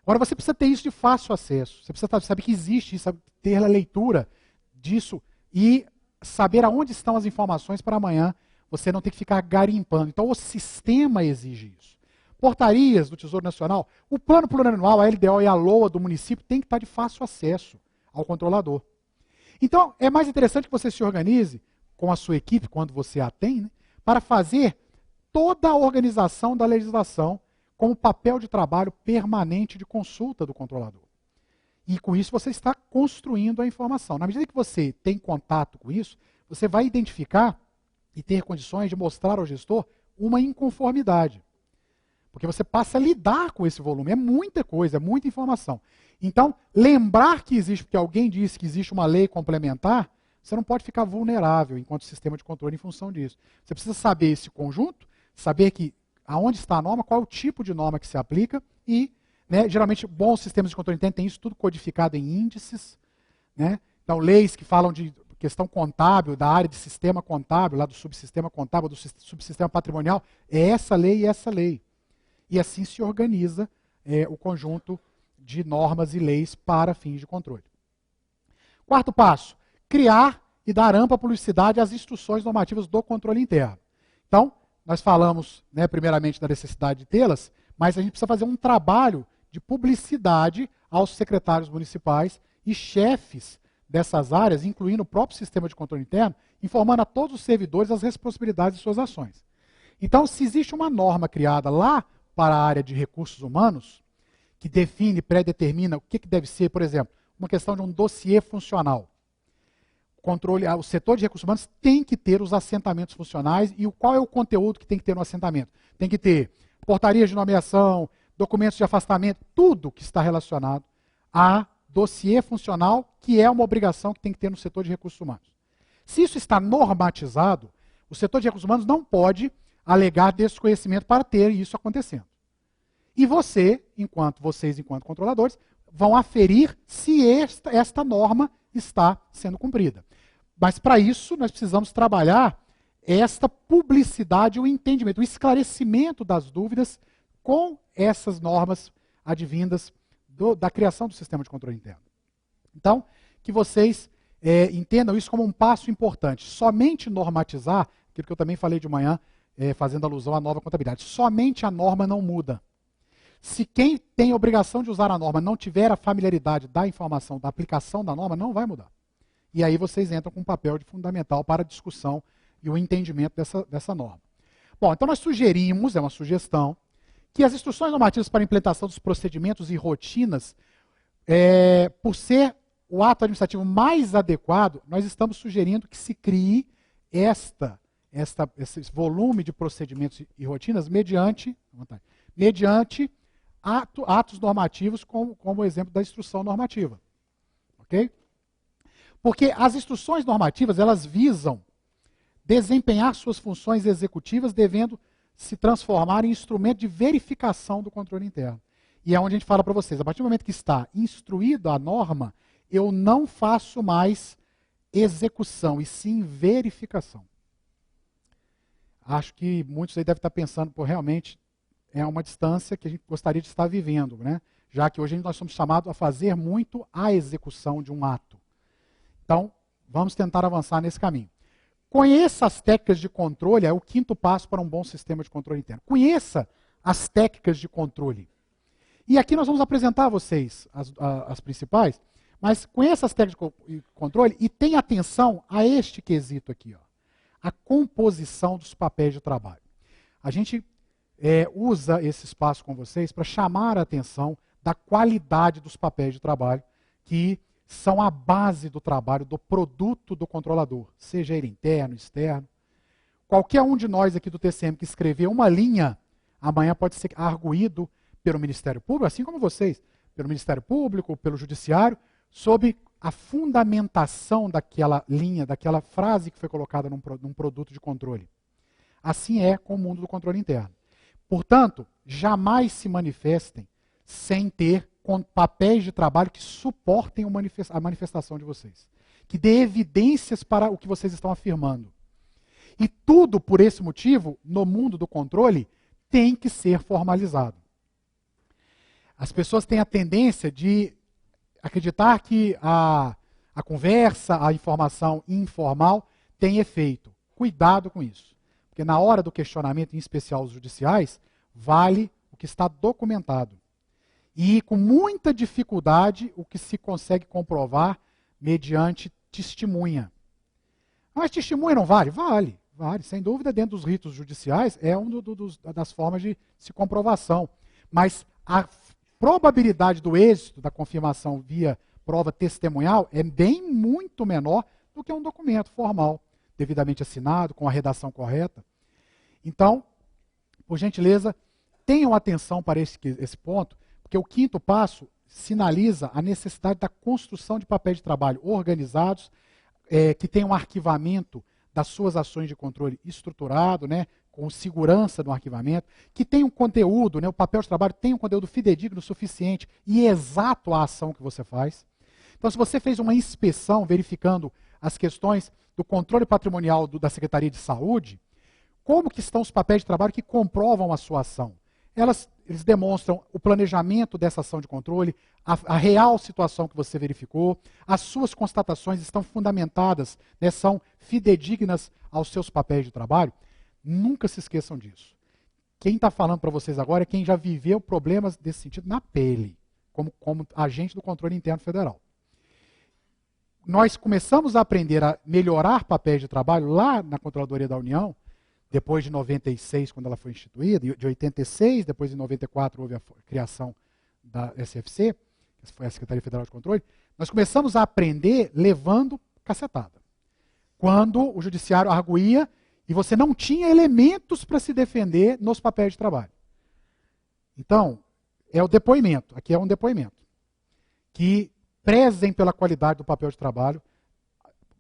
Agora, você precisa ter isso de fácil acesso. Você precisa saber que existe isso, ter a leitura disso e saber aonde estão as informações para amanhã você não ter que ficar garimpando. Então, o sistema exige isso. Portarias do Tesouro Nacional, o plano plurianual, a LDO e a LOA do município tem que estar de fácil acesso ao controlador. Então, é mais interessante que você se organize com a sua equipe, quando você a tem, né, para fazer toda a organização da legislação como papel de trabalho permanente de consulta do controlador. E com isso você está construindo a informação. Na medida que você tem contato com isso, você vai identificar e ter condições de mostrar ao gestor uma inconformidade. Porque você passa a lidar com esse volume. É muita coisa, é muita informação. Então, lembrar que existe, porque alguém disse que existe uma lei complementar, você não pode ficar vulnerável enquanto sistema de controle em função disso. Você precisa saber esse conjunto, saber que aonde está a norma, qual é o tipo de norma que se aplica e, né, geralmente, bons sistemas de controle interno têm isso tudo codificado em índices. Né? Então, leis que falam de questão contábil, da área de sistema contábil, lá do subsistema contábil, do subsistema patrimonial, é essa lei e essa lei. E assim se organiza o conjunto de normas e leis para fins de controle. Quarto passo, criar e dar ampla publicidade às instruções normativas do controle interno. Então, nós falamos, né, primeiramente da necessidade de tê-las, mas a gente precisa fazer um trabalho de publicidade aos secretários municipais e chefes dessas áreas, incluindo o próprio sistema de controle interno, informando a todos os servidores as responsabilidades de suas ações. Então, se existe uma norma criada lá para a área de recursos humanos, que define, pré-determina o que deve ser, por exemplo, uma questão de um dossiê funcional. O setor de recursos humanos tem que ter os assentamentos funcionais e qual é o conteúdo que tem que ter no assentamento. Tem que ter portarias de nomeação, documentos de afastamento, tudo que está relacionado a dossiê funcional, que é uma obrigação que tem que ter no setor de recursos humanos. Se isso está normatizado, o setor de recursos humanos não pode alegar desconhecimento para ter isso acontecendo. E vocês, enquanto controladores, vão aferir se esta norma está sendo cumprida. Mas para isso nós precisamos trabalhar esta publicidade, o entendimento, o esclarecimento das dúvidas com essas normas advindas da criação do sistema de controle interno. Então, que vocês entendam isso como um passo importante. Somente normatizar, aquilo que eu também falei de manhã, fazendo alusão à nova contabilidade, somente a norma não muda. Se quem tem a obrigação de usar a norma não tiver a familiaridade da informação, da aplicação da norma, não vai mudar. E aí vocês entram com um papel de fundamental para a discussão e o entendimento dessa norma. Bom, então nós sugerimos, é uma sugestão, que as instruções normativas para a implementação dos procedimentos e rotinas, por ser o ato administrativo mais adequado, nós estamos sugerindo que se crie esse volume de procedimentos e rotinas mediante atos normativos, como o exemplo da instrução normativa. Ok? Porque as instruções normativas, elas visam desempenhar suas funções executivas, devendo se transformar em instrumento de verificação do controle interno. E é onde a gente fala para vocês, a partir do momento que está instruída a norma, eu não faço mais execução, e sim verificação. Acho que muitos aí devem estar pensando, realmente é uma distância que a gente gostaria de estar vivendo, né? Já que hoje nós somos chamados a fazer muito a execução de um ato. Então, vamos tentar avançar nesse caminho. Conheça as técnicas de controle, é o quinto passo para um bom sistema de controle interno. Conheça as técnicas de controle. E aqui nós vamos apresentar a vocês as principais, mas conheça as técnicas de controle e tenha atenção a este quesito aqui, ó, a composição dos papéis de trabalho. A gente usa esse espaço com vocês para chamar a atenção da qualidade dos papéis de trabalho, que são a base do trabalho, do produto do controlador, seja ele interno, externo. Qualquer um de nós aqui do TCM que escrever uma linha, amanhã pode ser arguído pelo Ministério Público, assim como vocês, pelo Ministério Público, pelo Judiciário, sobre a fundamentação daquela linha, daquela frase que foi colocada num produto de controle. Assim é com o mundo do controle interno. Portanto, jamais se manifestem sem ter papéis de trabalho que suportem a manifestação de vocês, que dê evidências para o que vocês estão afirmando. E tudo, por esse motivo, no mundo do controle, tem que ser formalizado. As pessoas têm a tendência de acreditar que a conversa, a informação informal tem efeito. Cuidado com isso. Porque na hora do questionamento, em especial os judiciais, vale o que está documentado. E com muita dificuldade o que se consegue comprovar mediante testemunha. Mas testemunha não vale? Vale, vale. Sem dúvida, dentro dos ritos judiciais, é uma das formas de se comprovação. Mas a probabilidade do êxito da confirmação via prova testemunhal é bem muito menor do que um documento formal, devidamente assinado, com a redação correta. Então, por gentileza, tenham atenção para esse ponto, porque o quinto passo sinaliza a necessidade da construção de papéis de trabalho organizados, que tenham um arquivamento das suas ações de controle estruturado, né, com segurança no arquivamento, que tenha um conteúdo, né, o papel de trabalho tem um conteúdo fidedigno suficiente e exato à ação que você faz. Então, se você fez uma inspeção verificando as questões do controle patrimonial da Secretaria de Saúde, como que estão os papéis de trabalho que comprovam a sua ação? Eles demonstram o planejamento dessa ação de controle, a real situação que você verificou, as suas constatações estão fundamentadas, né, são fidedignas aos seus papéis de trabalho. Nunca se esqueçam disso. Quem está falando para vocês agora é quem já viveu problemas desse sentido na pele, como agente do controle interno federal. Nós começamos a aprender a melhorar papéis de trabalho lá na Controladoria da União, depois de 96, quando ela foi instituída, de 86, depois de 94 houve a criação da SFC, que foi a Secretaria Federal de Controle, nós começamos a aprender levando cacetada. Quando o judiciário arguía e você não tinha elementos para se defender nos papéis de trabalho. Então, é o depoimento, aqui é um depoimento, que prezem pela qualidade do papel de trabalho,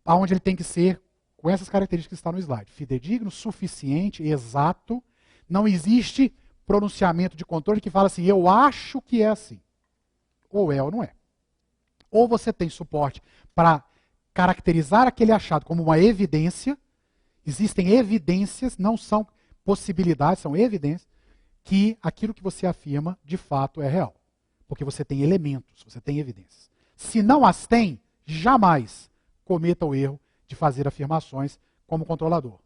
aonde ele tem que ser com essas características que estão no slide. Fidedigno, suficiente, exato. Não existe pronunciamento de controle que fala assim, eu acho que é assim. Ou é ou não é. Ou você tem suporte para caracterizar aquele achado como uma evidência. Existem evidências, não são possibilidades, são evidências, que aquilo que você afirma, de fato, é real. Porque você tem elementos, você tem evidências. Se não as tem, jamais cometa o erro de fazer afirmações como controlador.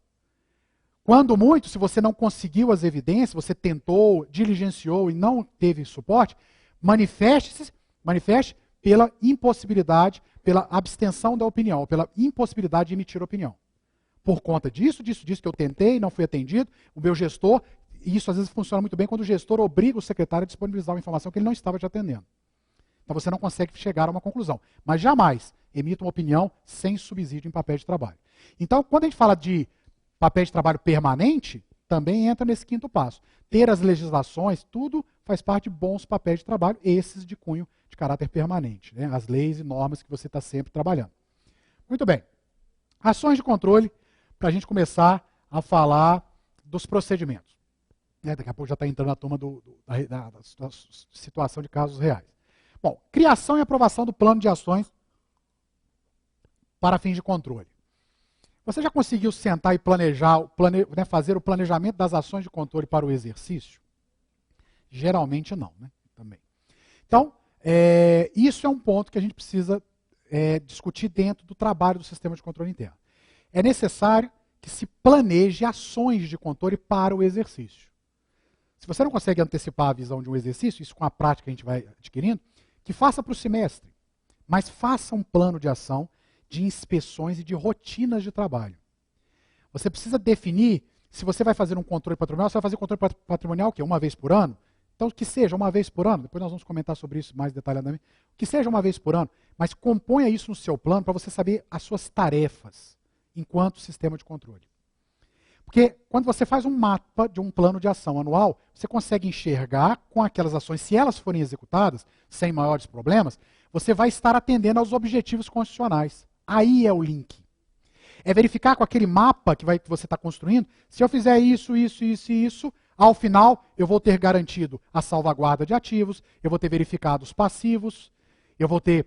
Quando muito, se você não conseguiu as evidências, você tentou, diligenciou e não teve suporte, manifeste pela impossibilidade, pela abstenção da opinião, pela impossibilidade de emitir opinião. Por conta disso que eu tentei, não fui atendido, o meu gestor, e isso às vezes funciona muito bem quando o gestor obriga o secretário a disponibilizar uma informação que ele não estava te atendendo. Então você não consegue chegar a uma conclusão. Mas jamais emita uma opinião sem subsídio em papel de trabalho. Então, quando a gente fala de papel de trabalho permanente, também entra nesse quinto passo. Ter as legislações, tudo faz parte de bons papéis de trabalho, esses de cunho de caráter permanente, né? As leis e normas que você está sempre trabalhando. Muito bem. Ações de controle, para a gente começar a falar dos procedimentos. Daqui a pouco já está entrando a turma da situação de casos reais. Bom, criação e aprovação do plano de ações para fins de controle. Você já conseguiu sentar e planejar, fazer o planejamento das ações de controle para o exercício? Geralmente não, né? Também. Então, isso é um ponto que a gente precisa discutir dentro do trabalho do sistema de controle interno. É necessário que se planeje ações de controle para o exercício. Se você não consegue antecipar a visão de um exercício, isso com a prática a gente vai adquirindo, que faça para o semestre, mas faça um plano de ação de inspeções e de rotinas de trabalho. Você precisa definir, se você vai fazer um controle patrimonial, você vai fazer controle patrimonial o quê? Uma vez por ano? Então, que seja uma vez por ano, depois nós vamos comentar sobre isso mais detalhadamente, que seja uma vez por ano, mas componha isso no seu plano para você saber as suas tarefas enquanto sistema de controle. Porque quando você faz um mapa de um plano de ação anual, você consegue enxergar com aquelas ações, se elas forem executadas, sem maiores problemas, você vai estar atendendo aos objetivos constitucionais. Aí é o link. É verificar com aquele mapa que você está construindo, se eu fizer isso, isso, isso e isso, ao final eu vou ter garantido a salvaguarda de ativos, eu vou ter verificado os passivos, eu vou ter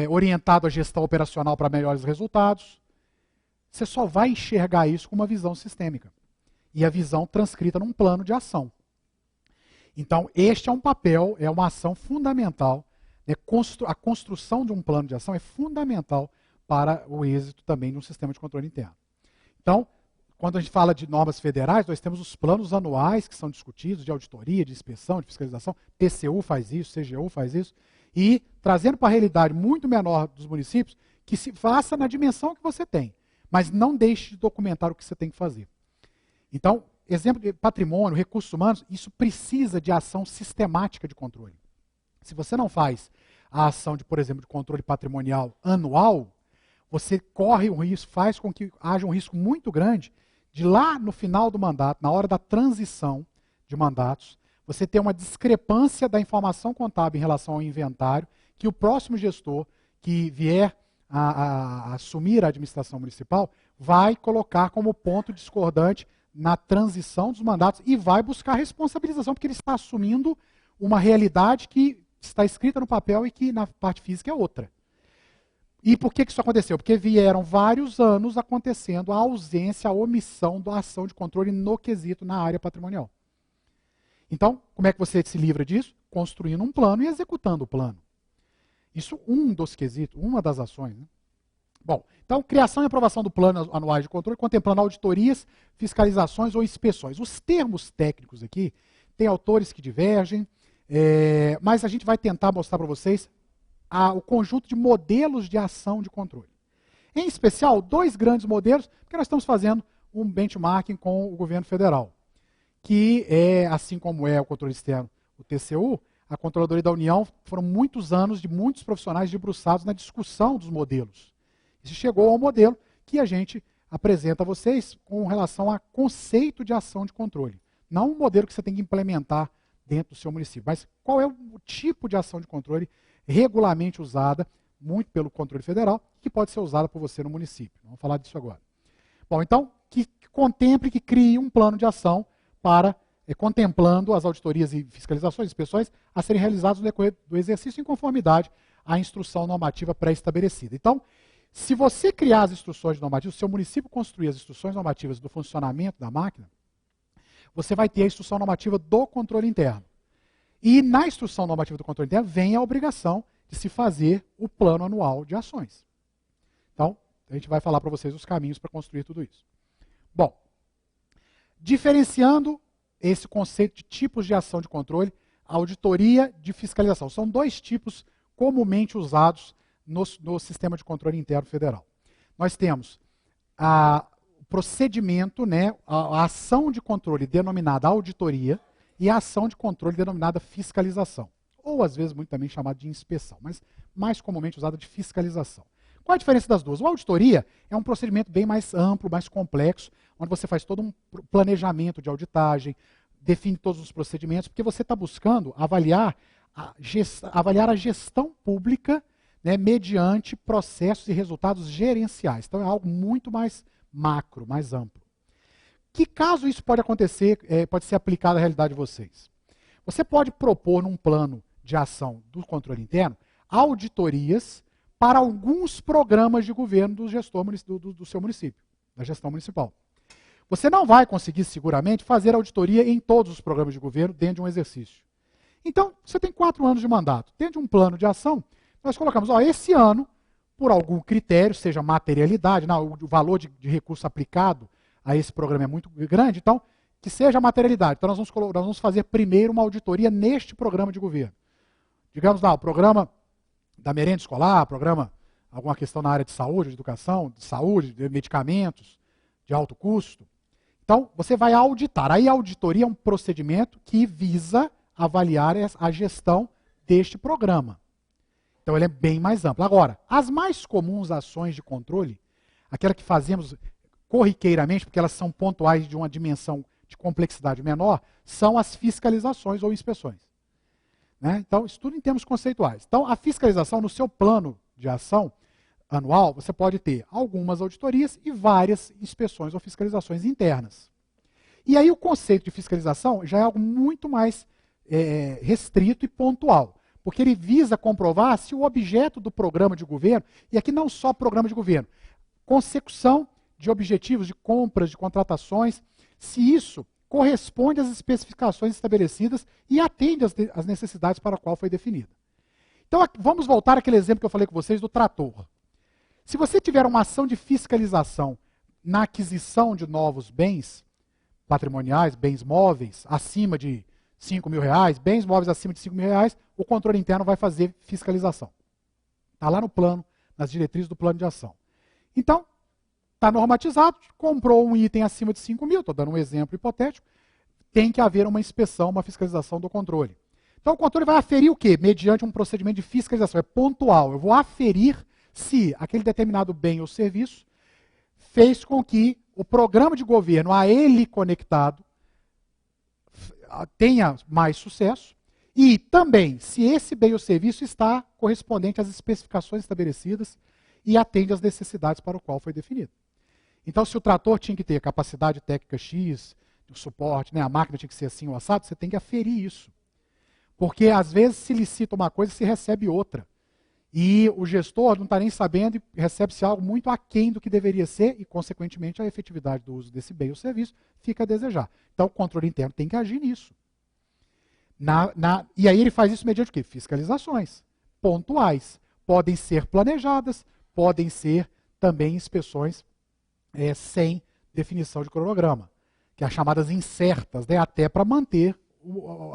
orientado a gestão operacional para melhores resultados. Você só vai enxergar isso com uma visão sistêmica. E a visão transcrita num plano de ação. Então, este é um papel, é uma ação fundamental. A construção de um plano de ação é fundamental para o êxito também de um sistema de controle interno. Então, quando a gente fala de normas federais, nós temos os planos anuais que são discutidos, de auditoria, de inspeção, de fiscalização. TCU faz isso, CGU faz isso. E trazendo para a realidade muito menor dos municípios, que se faça na dimensão que você tem. Mas não deixe de documentar o que você tem que fazer. Então, exemplo de patrimônio, recursos humanos, isso precisa de ação sistemática de controle. Se você não faz a ação de, por exemplo, de controle patrimonial anual, você corre um risco, faz com que haja um risco muito grande de lá no final do mandato, na hora da transição de mandatos, você ter uma discrepância da informação contábil em relação ao inventário, que o próximo gestor que vier a assumir a administração municipal, vai colocar como ponto discordante na transição dos mandatos e vai buscar responsabilização, porque ele está assumindo uma realidade que está escrita no papel e que na parte física é outra. E por que isso aconteceu? Porque vieram vários anos acontecendo a ausência, a omissão da ação de controle no quesito na área patrimonial. Então, como é que você se livra disso? Construindo um plano e executando o plano. Isso um dos quesitos, uma das ações. Né? Bom, então, criação e aprovação do plano anual de controle, contemplando auditorias, fiscalizações ou inspeções. Os termos técnicos aqui, tem autores que divergem, mas a gente vai tentar mostrar para vocês o conjunto de modelos de ação de controle. Em especial, 2 grandes modelos, porque nós estamos fazendo um benchmarking com o governo federal, que é, assim como é o controle externo, o TCU, a Controladoria da União, foram muitos anos de muitos profissionais debruçados na discussão dos modelos. E se chegou ao modelo que a gente apresenta a vocês com relação a conceito de ação de controle. Não um modelo que você tem que implementar dentro do seu município, mas qual é o tipo de ação de controle regularmente usada, muito pelo controle federal, que pode ser usada por você no município. Vamos falar disso agora. Bom, então, que contemple, que crie um plano de ação para contemplando as auditorias e fiscalizações, inspeções, a serem realizadas no decorrer do exercício em conformidade à instrução normativa pré-estabelecida. Então, se você criar as instruções normativas, se o seu município construir as instruções normativas do funcionamento da máquina, você vai ter a instrução normativa do controle interno. E na instrução normativa do controle interno vem a obrigação de se fazer o plano anual de ações. Então, a gente vai falar para vocês os caminhos para construir tudo isso. Bom, Diferenciando esse conceito de tipos de ação de controle, auditoria de fiscalização. São dois tipos comumente usados no sistema de controle interno federal. Nós temos o procedimento, né, a ação de controle denominada auditoria e a ação de controle denominada fiscalização. Ou, às vezes, muito também chamada de inspeção, mas mais comumente usada de fiscalização. Qual a diferença das duas? A auditoria é um procedimento bem mais amplo, mais complexo, onde você faz todo um planejamento de auditagem, define todos os procedimentos, porque você está buscando avaliar a gestão pública, né, mediante processos e resultados gerenciais. Então é algo muito mais macro, mais amplo. Que caso isso pode acontecer, pode ser aplicado à realidade de vocês? Você pode propor num plano de ação do controle interno auditorias para alguns programas de governo do gestor do seu município, da gestão municipal. Você não vai conseguir, seguramente, fazer auditoria em todos os programas de governo dentro de um exercício. Então, você tem 4 anos de mandato. Dentro de um plano de ação, nós colocamos, esse ano, por algum critério, seja materialidade, o valor de recurso aplicado a esse programa é muito grande, então, que seja a materialidade. Então, nós vamos fazer primeiro uma auditoria neste programa de governo. Digamos, o programa da merenda escolar, alguma questão na área de saúde, de educação, de saúde, de medicamentos, de alto custo. Então, você vai auditar. Aí a auditoria é um procedimento que visa avaliar a gestão deste programa. Então, ele é bem mais amplo. Agora, as mais comuns ações de controle, aquelas que fazemos corriqueiramente, porque elas são pontuais de uma dimensão de complexidade menor, são as fiscalizações ou inspeções. Né? Então, isso tudo em termos conceituais. Então, a fiscalização, no seu plano de ação anual, você pode ter algumas auditorias e várias inspeções ou fiscalizações internas. E aí o conceito de fiscalização já é algo muito mais restrito e pontual, porque ele visa comprovar se o objeto do programa de governo, e aqui não só programa de governo, consecução de objetivos de compras, de contratações, se isso corresponde às especificações estabelecidas e atende às necessidades para a qual foi definida. Então, vamos voltar àquele exemplo que eu falei com vocês do trator. Se você tiver uma ação de fiscalização na aquisição de novos bens patrimoniais, bens móveis, acima de R$5.000, bens móveis acima de R$5.000, o controle interno vai fazer fiscalização. Está lá no plano, nas diretrizes do plano de ação. Então, está normatizado, comprou um item acima de R$5.000, estou dando um exemplo hipotético, tem que haver uma inspeção, uma fiscalização do controle. Então, o controle vai aferir o quê? Mediante um procedimento de fiscalização. É pontual. Eu vou aferir se aquele determinado bem ou serviço fez com que o programa de governo a ele conectado tenha mais sucesso e também se esse bem ou serviço está correspondente às especificações estabelecidas e atende às necessidades para o qual foi definido. Então, se o trator tinha que ter capacidade técnica X, o suporte, né, a máquina tinha que ser assim ou assado, você tem que aferir isso. Porque, às vezes, se licita uma coisa, se recebe outra. E o gestor não está nem sabendo e recebe-se algo muito aquém do que deveria ser e, consequentemente, a efetividade do uso desse bem ou serviço fica a desejar. Então, o controle interno tem que agir nisso. E aí ele faz isso mediante o quê? Fiscalizações pontuais. Podem ser planejadas, podem ser também inspeções sem definição de cronograma, que é as chamadas incertas, né, até para manter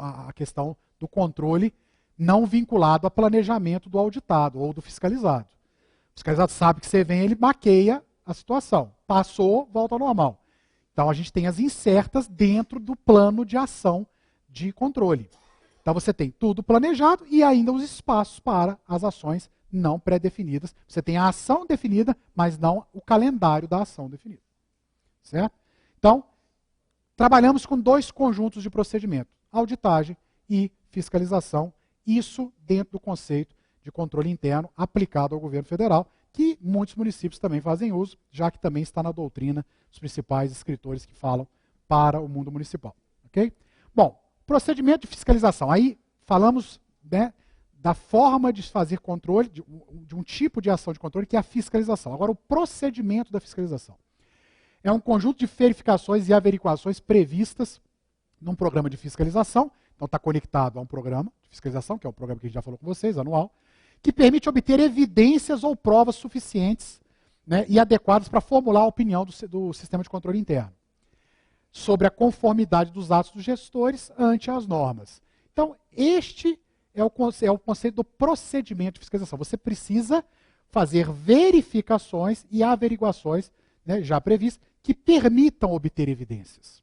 a questão do controle não vinculado a planejamento do auditado ou do fiscalizado. O fiscalizado sabe que você vem, ele maqueia a situação. Passou, volta ao normal. Então a gente tem as incertas dentro do plano de ação de controle. Então você tem tudo planejado e ainda os espaços para as ações não pré-definidas. Você tem a ação definida, mas não o calendário da ação definida. Certo? Então, trabalhamos com 2 conjuntos de procedimento, auditagem e fiscalização, isso dentro do conceito de controle interno aplicado ao governo federal, que muitos municípios também fazem uso, já que também está na doutrina dos principais escritores que falam para o mundo municipal. Okay? Bom, procedimento de fiscalização. Aí falamos, né, da forma de fazer controle, de um tipo de ação de controle, que é a fiscalização. Agora, o procedimento da fiscalização. É um conjunto de verificações e averiguações previstas num programa de fiscalização. Então, está conectado a um programa de fiscalização, que é o programa que a gente já falou com vocês, anual, que permite obter evidências ou provas suficientes, né, e adequadas para formular a opinião do sistema de controle interno. sobre a conformidade dos atos dos gestores ante as normas. Então, este é o conceito do procedimento de fiscalização. Você precisa fazer verificações e averiguações, né, já previstas, que permitam obter evidências.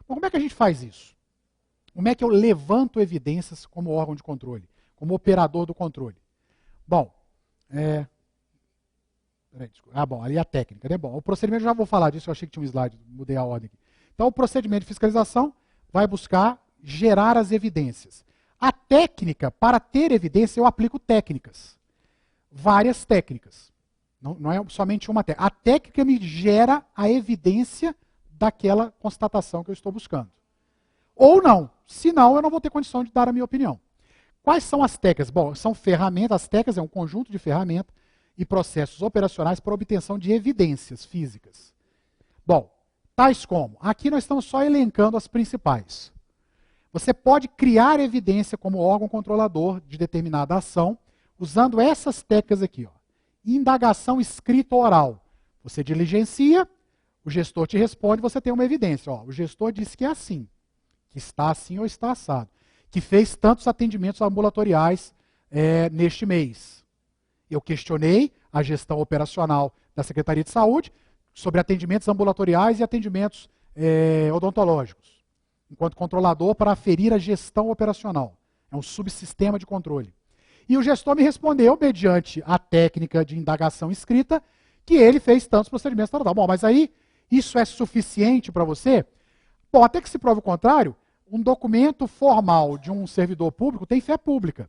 Bom, como é que a gente faz isso? Como é que eu levanto evidências como órgão de controle, como operador do controle? Bom, ali é a técnica, né? Bom, o procedimento, eu já vou falar disso, eu achei que tinha um slide, mudei a ordem aqui. Então, o procedimento de fiscalização vai buscar gerar as evidências. A técnica, para ter evidência, eu aplico técnicas. Várias técnicas. Não é somente uma técnica. A técnica me gera a evidência daquela constatação que eu estou buscando. Ou não. Se não, eu não vou ter condição de dar a minha opinião. Quais são as técnicas? Bom, são ferramentas, as técnicas é um conjunto de ferramentas e processos operacionais para obtenção de evidências físicas. Bom, tais como, aqui nós estamos só elencando as principais. Você pode criar evidência como órgão controlador de determinada ação, usando essas técnicas aqui. Ó. Indagação escrita ou oral. Você diligencia, o gestor te responde, você tem uma evidência. Ó, o gestor disse que é assim, que está assim ou está assado, que fez tantos atendimentos ambulatoriais neste mês. Eu questionei a gestão operacional da Secretaria de Saúde sobre atendimentos ambulatoriais e atendimentos odontológicos, enquanto controlador para aferir a gestão operacional. É um subsistema de controle. E o gestor me respondeu, mediante a técnica de indagação escrita, que ele fez tantos procedimentos. Bom, mas aí, isso é suficiente para você? Bom, até que se prove o contrário, um documento formal de um servidor público tem fé pública.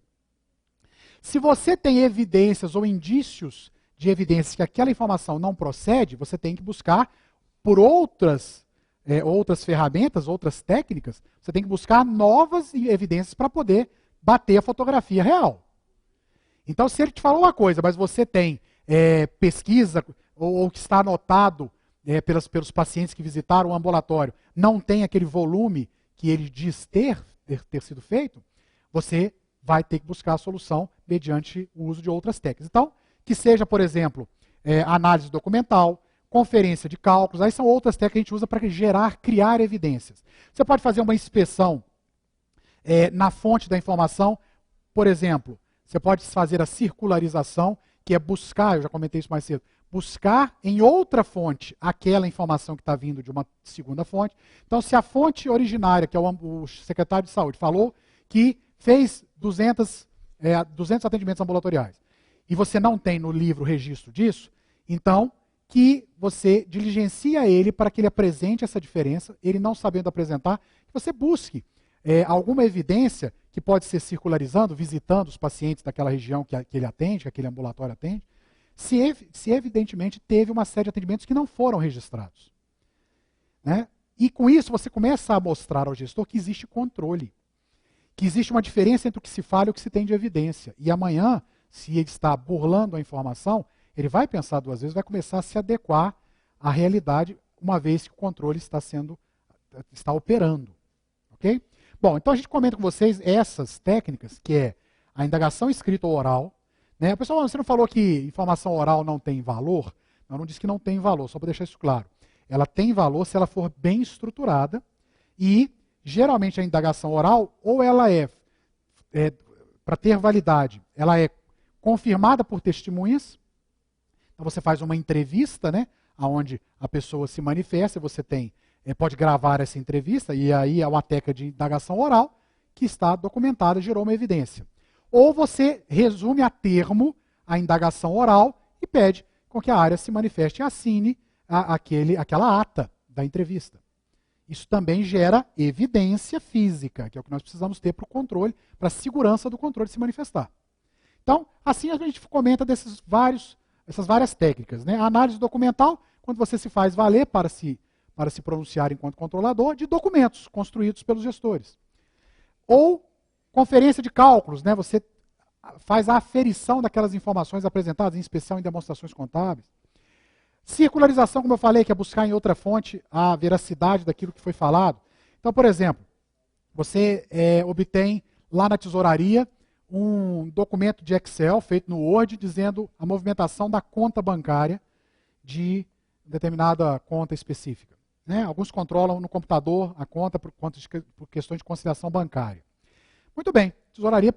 Se você tem evidências ou indícios de evidências que aquela informação não procede, você tem que buscar por outras ferramentas, outras técnicas, você tem que buscar novas evidências para poder bater a fotografia real. Então, se ele te falou uma coisa, mas você tem pesquisa, ou que está anotado pelos pacientes que visitaram o ambulatório, não tem aquele volume que ele diz ter sido feito, você vai ter que buscar a solução mediante o uso de outras técnicas. Então, que seja, por exemplo, análise documental, conferência de cálculos, aí são outras técnicas que a gente usa para criar evidências. Você pode fazer uma inspeção na fonte da informação, por exemplo, você pode fazer a circularização, que é buscar, eu já comentei isso mais cedo, buscar em outra fonte aquela informação que está vindo de uma segunda fonte. Então, se a fonte originária, que é o secretário de saúde, falou que fez 200 atendimentos ambulatoriais, e você não tem no livro registro disso, então que você diligencia ele para que ele apresente essa diferença, ele não sabendo apresentar, que você busque alguma evidência que pode ser circularizando, visitando os pacientes daquela região que ele atende, que aquele ambulatório atende, se evidentemente teve uma série de atendimentos que não foram registrados. Né? E com isso você começa a mostrar ao gestor que existe controle, que existe uma diferença entre o que se fala e o que se tem de evidência. E amanhã, se ele está burlando a informação, ele vai pensar duas vezes, vai começar a se adequar à realidade, uma vez que o controle está operando. Ok? Bom, então a gente comenta com vocês essas técnicas, que é a indagação escrita ou oral. Né? Pessoal, você não falou que informação oral não tem valor? Não disse que não tem valor, só para deixar isso claro. Ela tem valor se ela for bem estruturada e, geralmente, a indagação oral, ou ela para ter validade, ela é confirmada por testemunhas. Então você faz uma entrevista, né, onde a pessoa se manifesta, você pode gravar essa entrevista, e aí é uma técnica de indagação oral que está documentada, gerou uma evidência. Ou você resume a termo a indagação oral e pede com que a área se manifeste e assine aquela ata da entrevista. Isso também gera evidência física, que é o que nós precisamos ter para o controle, para a segurança do controle se manifestar. Então, assim a gente comenta essas várias técnicas. Né? A análise documental, quando você se faz valer para se pronunciar enquanto controlador de documentos construídos pelos gestores. Ou conferência de cálculos, né? Você faz a aferição daquelas informações apresentadas, em especial em demonstrações contábeis. Circularização, como eu falei, que é buscar em outra fonte a veracidade daquilo que foi falado. Então, por exemplo, você obtém lá na tesouraria um documento de Excel feito no Word dizendo a movimentação da conta bancária de determinada conta específica. né? Alguns controlam no computador a conta por questões de conciliação bancária. Muito bem, tesouraria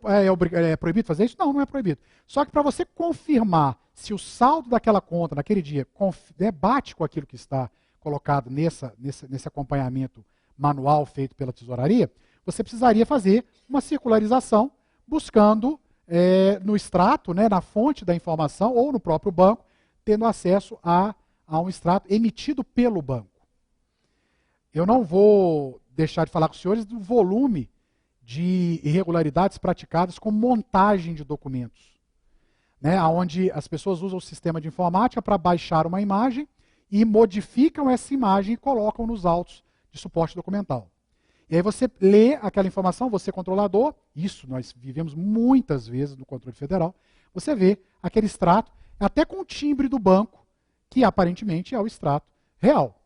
é proibido fazer isso? Não, não é proibido. Só que para você confirmar se o saldo daquela conta naquele dia bate com aquilo que está colocado nesse acompanhamento manual feito pela tesouraria, você precisaria fazer uma circularização buscando no extrato, né, na fonte da informação ou no próprio banco, tendo acesso a um extrato emitido pelo banco. Eu não vou deixar de falar com os senhores do volume de irregularidades praticadas com montagem de documentos, né, onde as pessoas usam o sistema de informática para baixar uma imagem e modificam essa imagem e colocam nos autos de suporte documental. E aí você lê aquela informação, você controlador, isso nós vivemos muitas vezes no controle federal, você vê aquele extrato, até com o timbre do banco, que aparentemente é o extrato real.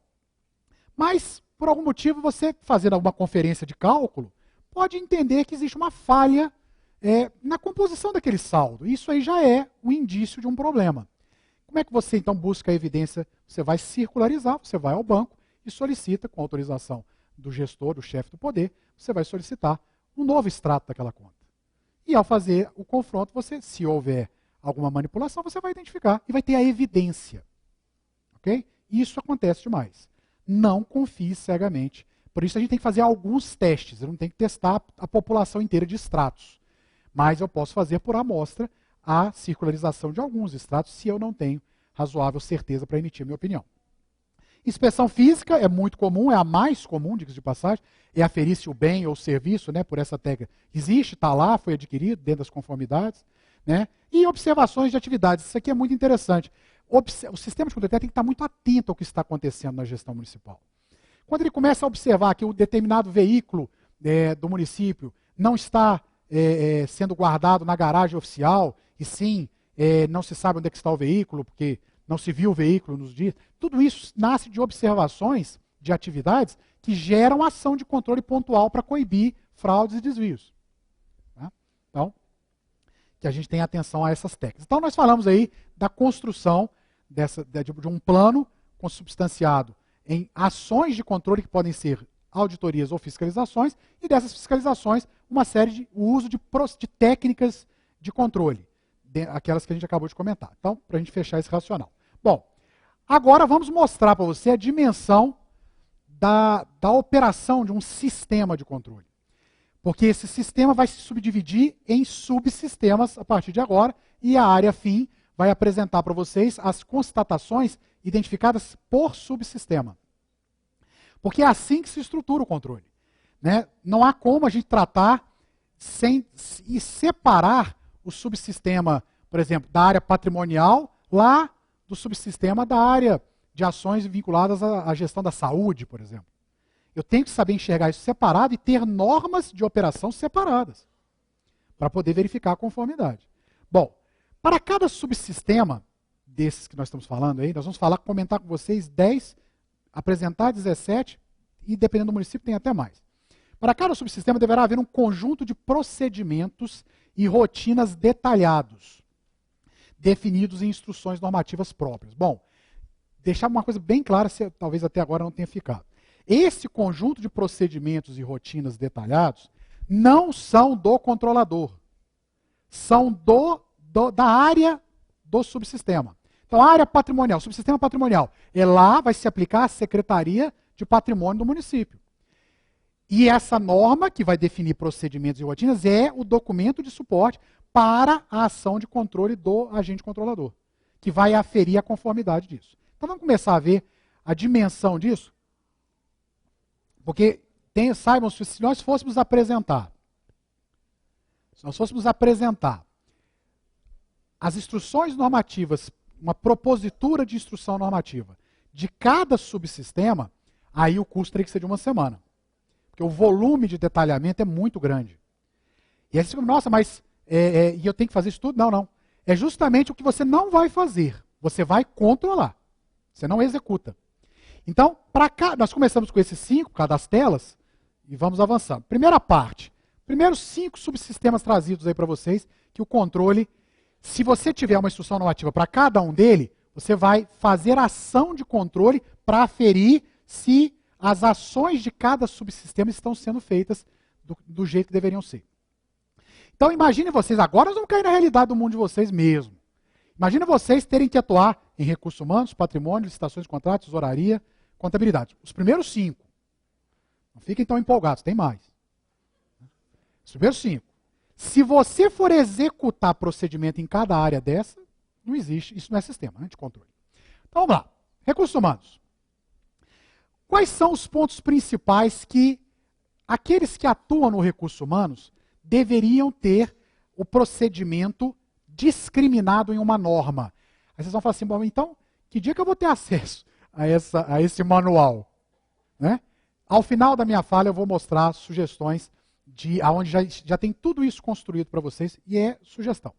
Mas, por algum motivo, você fazendo alguma conferência de cálculo, pode entender que existe uma falha na composição daquele saldo. Isso aí já é um indício de um problema. Como é que você então busca a evidência? Você vai circularizar, você vai ao banco e solicita, com autorização do gestor, do chefe do poder, você vai solicitar um novo extrato daquela conta. E ao fazer o confronto, você, se houver alguma manipulação, você vai identificar e vai ter a evidência. Ok? Isso acontece demais. Não confie cegamente. Por isso a gente tem que fazer alguns testes. Eu não tenho que testar a população inteira de extratos. Mas eu posso fazer por amostra a circularização de alguns extratos se eu não tenho razoável certeza para emitir minha opinião. Inspeção física é muito comum, é a mais comum, diga-se de passagem, é aferir se o bem ou o serviço, né, por essa técnica existe, está lá, foi adquirido dentro das conformidades. Né? E observações de atividades. Isso aqui é muito interessante. O sistema de controle tem que estar muito atento ao que está acontecendo na gestão municipal. Quando ele começa a observar que um determinado veículo do município não está sendo guardado na garagem oficial, e sim, não se sabe onde é que está o veículo, porque não se viu o veículo nos dias, tudo isso nasce de observações de atividades que geram ação de controle pontual para coibir fraudes e desvios. Tá? Então, que a gente tenha atenção a essas técnicas. Então, nós falamos aí da construção de um plano consubstanciado em ações de controle que podem ser auditorias ou fiscalizações, e dessas fiscalizações, uma série de uso de técnicas de controle, aquelas que a gente acabou de comentar. Então, para a gente fechar esse racional. Bom, agora vamos mostrar para você a dimensão da operação de um sistema de controle. Porque esse sistema vai se subdividir em subsistemas a partir de agora, e a área fim vai apresentar para vocês as constatações identificadas por subsistema. Porque é assim que se estrutura o controle. Né? Não há como a gente tratar e separar o subsistema, por exemplo, da área patrimonial, lá do subsistema da área de ações vinculadas à gestão da saúde, por exemplo. Eu tenho que saber enxergar isso separado e ter normas de operação separadas, para poder verificar a conformidade. Bom, para cada subsistema desses que nós estamos falando aí, nós vamos comentar com vocês 10, apresentar 17, e dependendo do município tem até mais. Para cada subsistema deverá haver um conjunto de procedimentos e rotinas detalhados, definidos em instruções normativas próprias. Bom, deixar uma coisa bem clara, se talvez até agora não tenha ficado. Esse conjunto de procedimentos e rotinas detalhados não são do controlador, são da área do subsistema. Então, a área patrimonial, subsistema patrimonial, lá vai se aplicar a Secretaria de Patrimônio do município. E essa norma, que vai definir procedimentos e rotinas, é o documento de suporte para a ação de controle do agente controlador, que vai aferir a conformidade disso. Então, vamos começar a ver a dimensão disso. Porque, saibam, se nós fôssemos apresentar as instruções normativas, uma propositura de instrução normativa de cada subsistema, aí o custo teria que ser de uma semana. Porque o volume de detalhamento é muito grande. E aí você fala, nossa, mas e eu tenho que fazer isso tudo? Não, não. É justamente o que você não vai fazer. Você vai controlar. Você não executa. Então, nós começamos com esses 5, cada das telas, e vamos avançando. Primeira parte. Primeiros 5 subsistemas trazidos aí para vocês, que o controle, se você tiver uma instrução normativa para cada um dele, você vai fazer ação de controle para aferir se as ações de cada subsistema estão sendo feitas do jeito que deveriam ser. Então imagine vocês, agora nós vamos cair na realidade do mundo de vocês mesmo. Imagine vocês terem que atuar em recursos humanos, patrimônio, licitações de contratos, tesouraria, contabilidade. Os primeiros 5. Não fiquem tão empolgados, tem mais. Os primeiros 5. Se você for executar procedimento em cada área dessa, não existe, isso não é sistema, né, de controle. Então vamos lá. Recursos humanos. Quais são os pontos principais que aqueles que atuam no recursos humanos deveriam ter o procedimento discriminado em uma norma? Aí vocês vão falar assim, bom, então, que dia que eu vou ter acesso a esse manual? Né? Ao final da minha fala eu vou mostrar sugestões de onde já tem tudo isso construído para vocês, e é sugestão.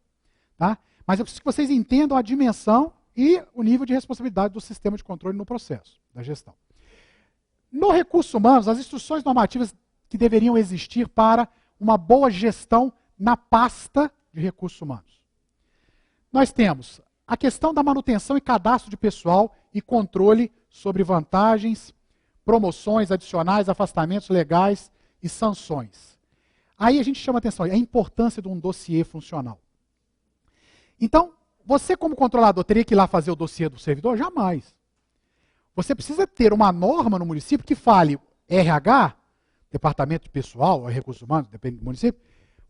Tá? Mas eu preciso que vocês entendam a dimensão e o nível de responsabilidade do sistema de controle no processo da gestão. No recursos humanos, as instruções normativas que deveriam existir para uma boa gestão na pasta de recursos humanos. Nós temos a questão da manutenção e cadastro de pessoal e controle sobre vantagens, promoções adicionais, afastamentos legais e sanções. Aí a gente chama atenção, a importância de um dossiê funcional. Então, você como controlador teria que ir lá fazer o dossiê do servidor? Jamais. Você precisa ter uma norma no município que fale RH, Departamento de Pessoal, ou Recursos Humanos, depende do município,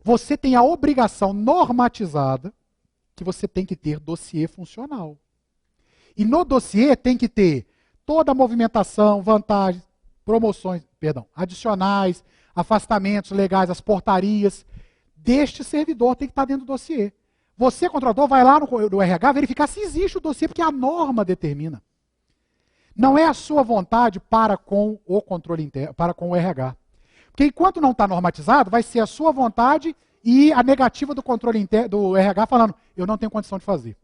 você tem a obrigação normatizada que você tem que ter dossiê funcional. E no dossiê tem que ter toda a movimentação, vantagens, promoções, adicionais, afastamentos legais, as deste servidor tem que estar dentro do dossiê. Você, controlador, vai lá no RH verificar se existe o dossiê, porque a norma determina. Não é a sua vontade para com o controle interno, para com o RH. Porque enquanto não está normatizado, vai ser a sua vontade e a negativa do controle interno, do RH falando, eu não tenho condição de fazer.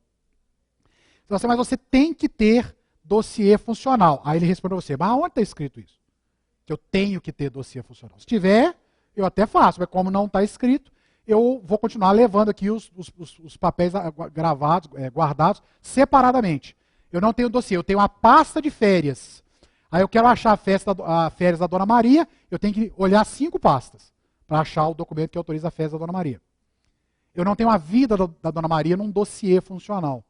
Então, mas você tem que ter dossiê funcional. Aí ele responde a você, mas onde está escrito isso? Que eu tenho que ter dossiê funcional. Se tiver, eu até faço, mas como não está escrito, eu vou continuar levando aqui os papéis gravados, guardados separadamente. Eu não tenho dossiê, eu tenho uma pasta de férias. Aí eu quero achar a férias da Dona Maria, eu tenho que olhar 5 pastas para achar o documento que autoriza a férias da Dona Maria. Eu não tenho a vida da Dona Maria num dossiê funcional.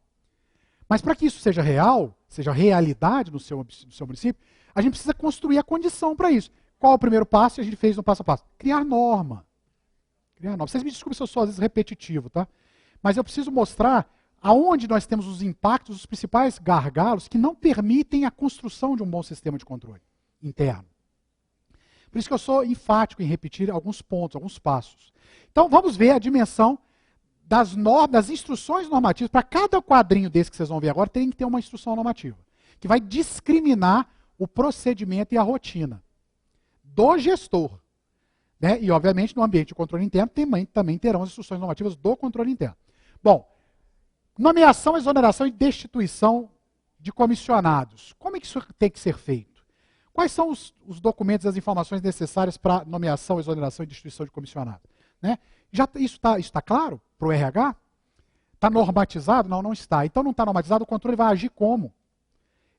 Mas para que isso seja real, seja realidade no seu município, a gente precisa construir a condição para isso. Qual é o primeiro passo? A gente fez no passo a passo. Criar norma. Criar norma. Vocês me desculpem se eu sou às vezes repetitivo, tá? Mas eu preciso mostrar aonde nós temos os impactos, os principais gargalos que não permitem a construção de um bom sistema de controle interno. Por isso que eu sou enfático em repetir alguns pontos, alguns passos. Então vamos ver a dimensão das normas, das instruções normativas. Para cada quadrinho desse que vocês vão ver agora, tem que ter uma instrução normativa, que vai discriminar o procedimento e a rotina do gestor. Né? E, obviamente, no ambiente de controle interno, também terão as instruções normativas do controle interno. Bom, nomeação, exoneração e destituição de comissionados. Como é que isso tem que ser feito? Quais são os documentos e as informações necessárias para nomeação, exoneração e destituição de comissionados? Né? Isso está claro para o RH? Está normatizado? Não, não está. Então não está normatizado, o controle vai agir como?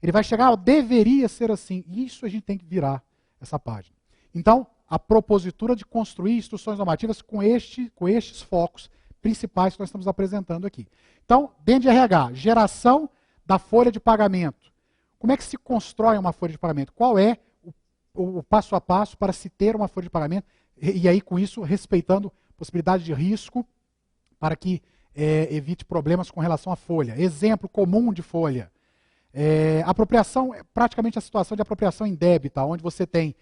Ele vai chegar, deveria ser assim. Isso a gente tem que virar essa página. Então, a propositura de construir instruções normativas com estes focos principais que nós estamos apresentando aqui. Então, dentro de RH, geração da folha de pagamento. Como é que se constrói uma folha de pagamento? Qual é o passo a passo para se ter uma folha de pagamento? E aí, com isso, respeitando possibilidade de risco para que evite problemas com relação à folha. Exemplo comum de folha. Apropriação, praticamente a situação de apropriação indébita, onde você tem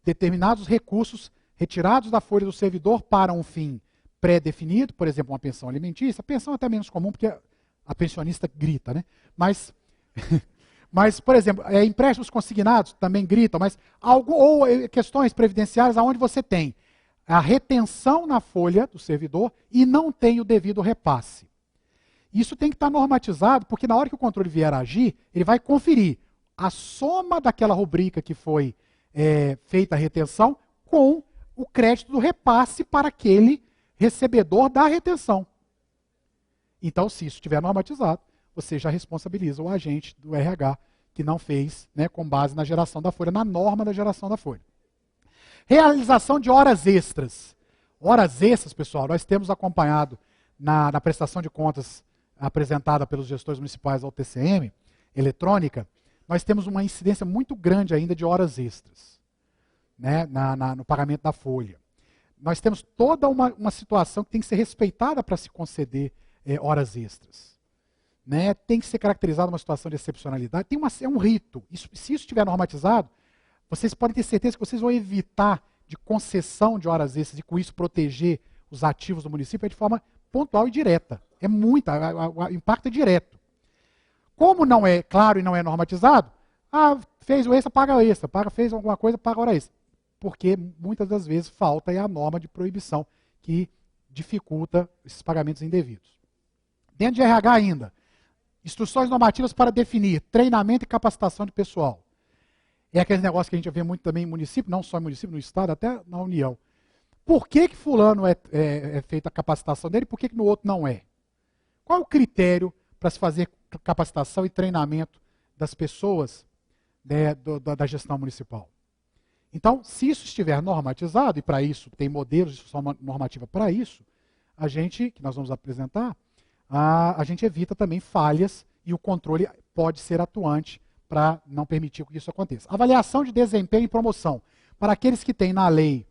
determinados recursos retirados da folha do servidor para um fim pré-definido, por exemplo, uma pensão alimentícia. A pensão é até menos comum, porque a pensionista grita, né? Mas por exemplo, empréstimos consignados também gritam, mas ou questões previdenciárias onde você tem a retenção na folha do servidor e não tem o devido repasse. Isso tem que estar normatizado, porque na hora que o controle vier a agir, ele vai conferir a soma daquela rubrica que foi feita a retenção com o crédito do repasse para aquele recebedor da retenção. Então, se isso estiver normatizado, você já responsabiliza o agente do RH que não fez, né, com base na geração da folha, na norma da geração da folha. Realização de horas extras. Horas extras, pessoal, nós temos acompanhado na prestação de contas apresentada pelos gestores municipais ao TCM, eletrônica, nós temos uma incidência muito grande ainda de horas extras, né, no pagamento da folha. Nós temos toda uma situação que tem que ser respeitada para se conceder horas extras. Né? Tem que ser caracterizada uma situação de excepcionalidade. É um rito. Se isso estiver normatizado, vocês podem ter certeza que vocês vão evitar de concessão de horas extras e com isso proteger os ativos do município de forma pontual e direta. É muito, o impacto é direto. Como não é claro e não é normatizado, fez o extra, paga o extra, fez alguma coisa, paga a hora extra. Porque muitas das vezes falta a norma de proibição que dificulta esses pagamentos indevidos. Dentro de RH ainda, instruções normativas para definir treinamento e capacitação de pessoal. É aquele negócio que a gente vê muito também em município, não só em município, no estado, até na União. Por que fulano é feita a capacitação dele e por que no outro não é? Qual é o critério para se fazer capacitação e treinamento das pessoas, né, da gestão municipal? Então, se isso estiver normatizado, e para isso tem modelos de instrução normativa para isso, a gente, que nós vamos apresentar, a gente evita também falhas e o controle pode ser atuante para não permitir que isso aconteça. Avaliação de desempenho e promoção. Para aqueles que têm na lei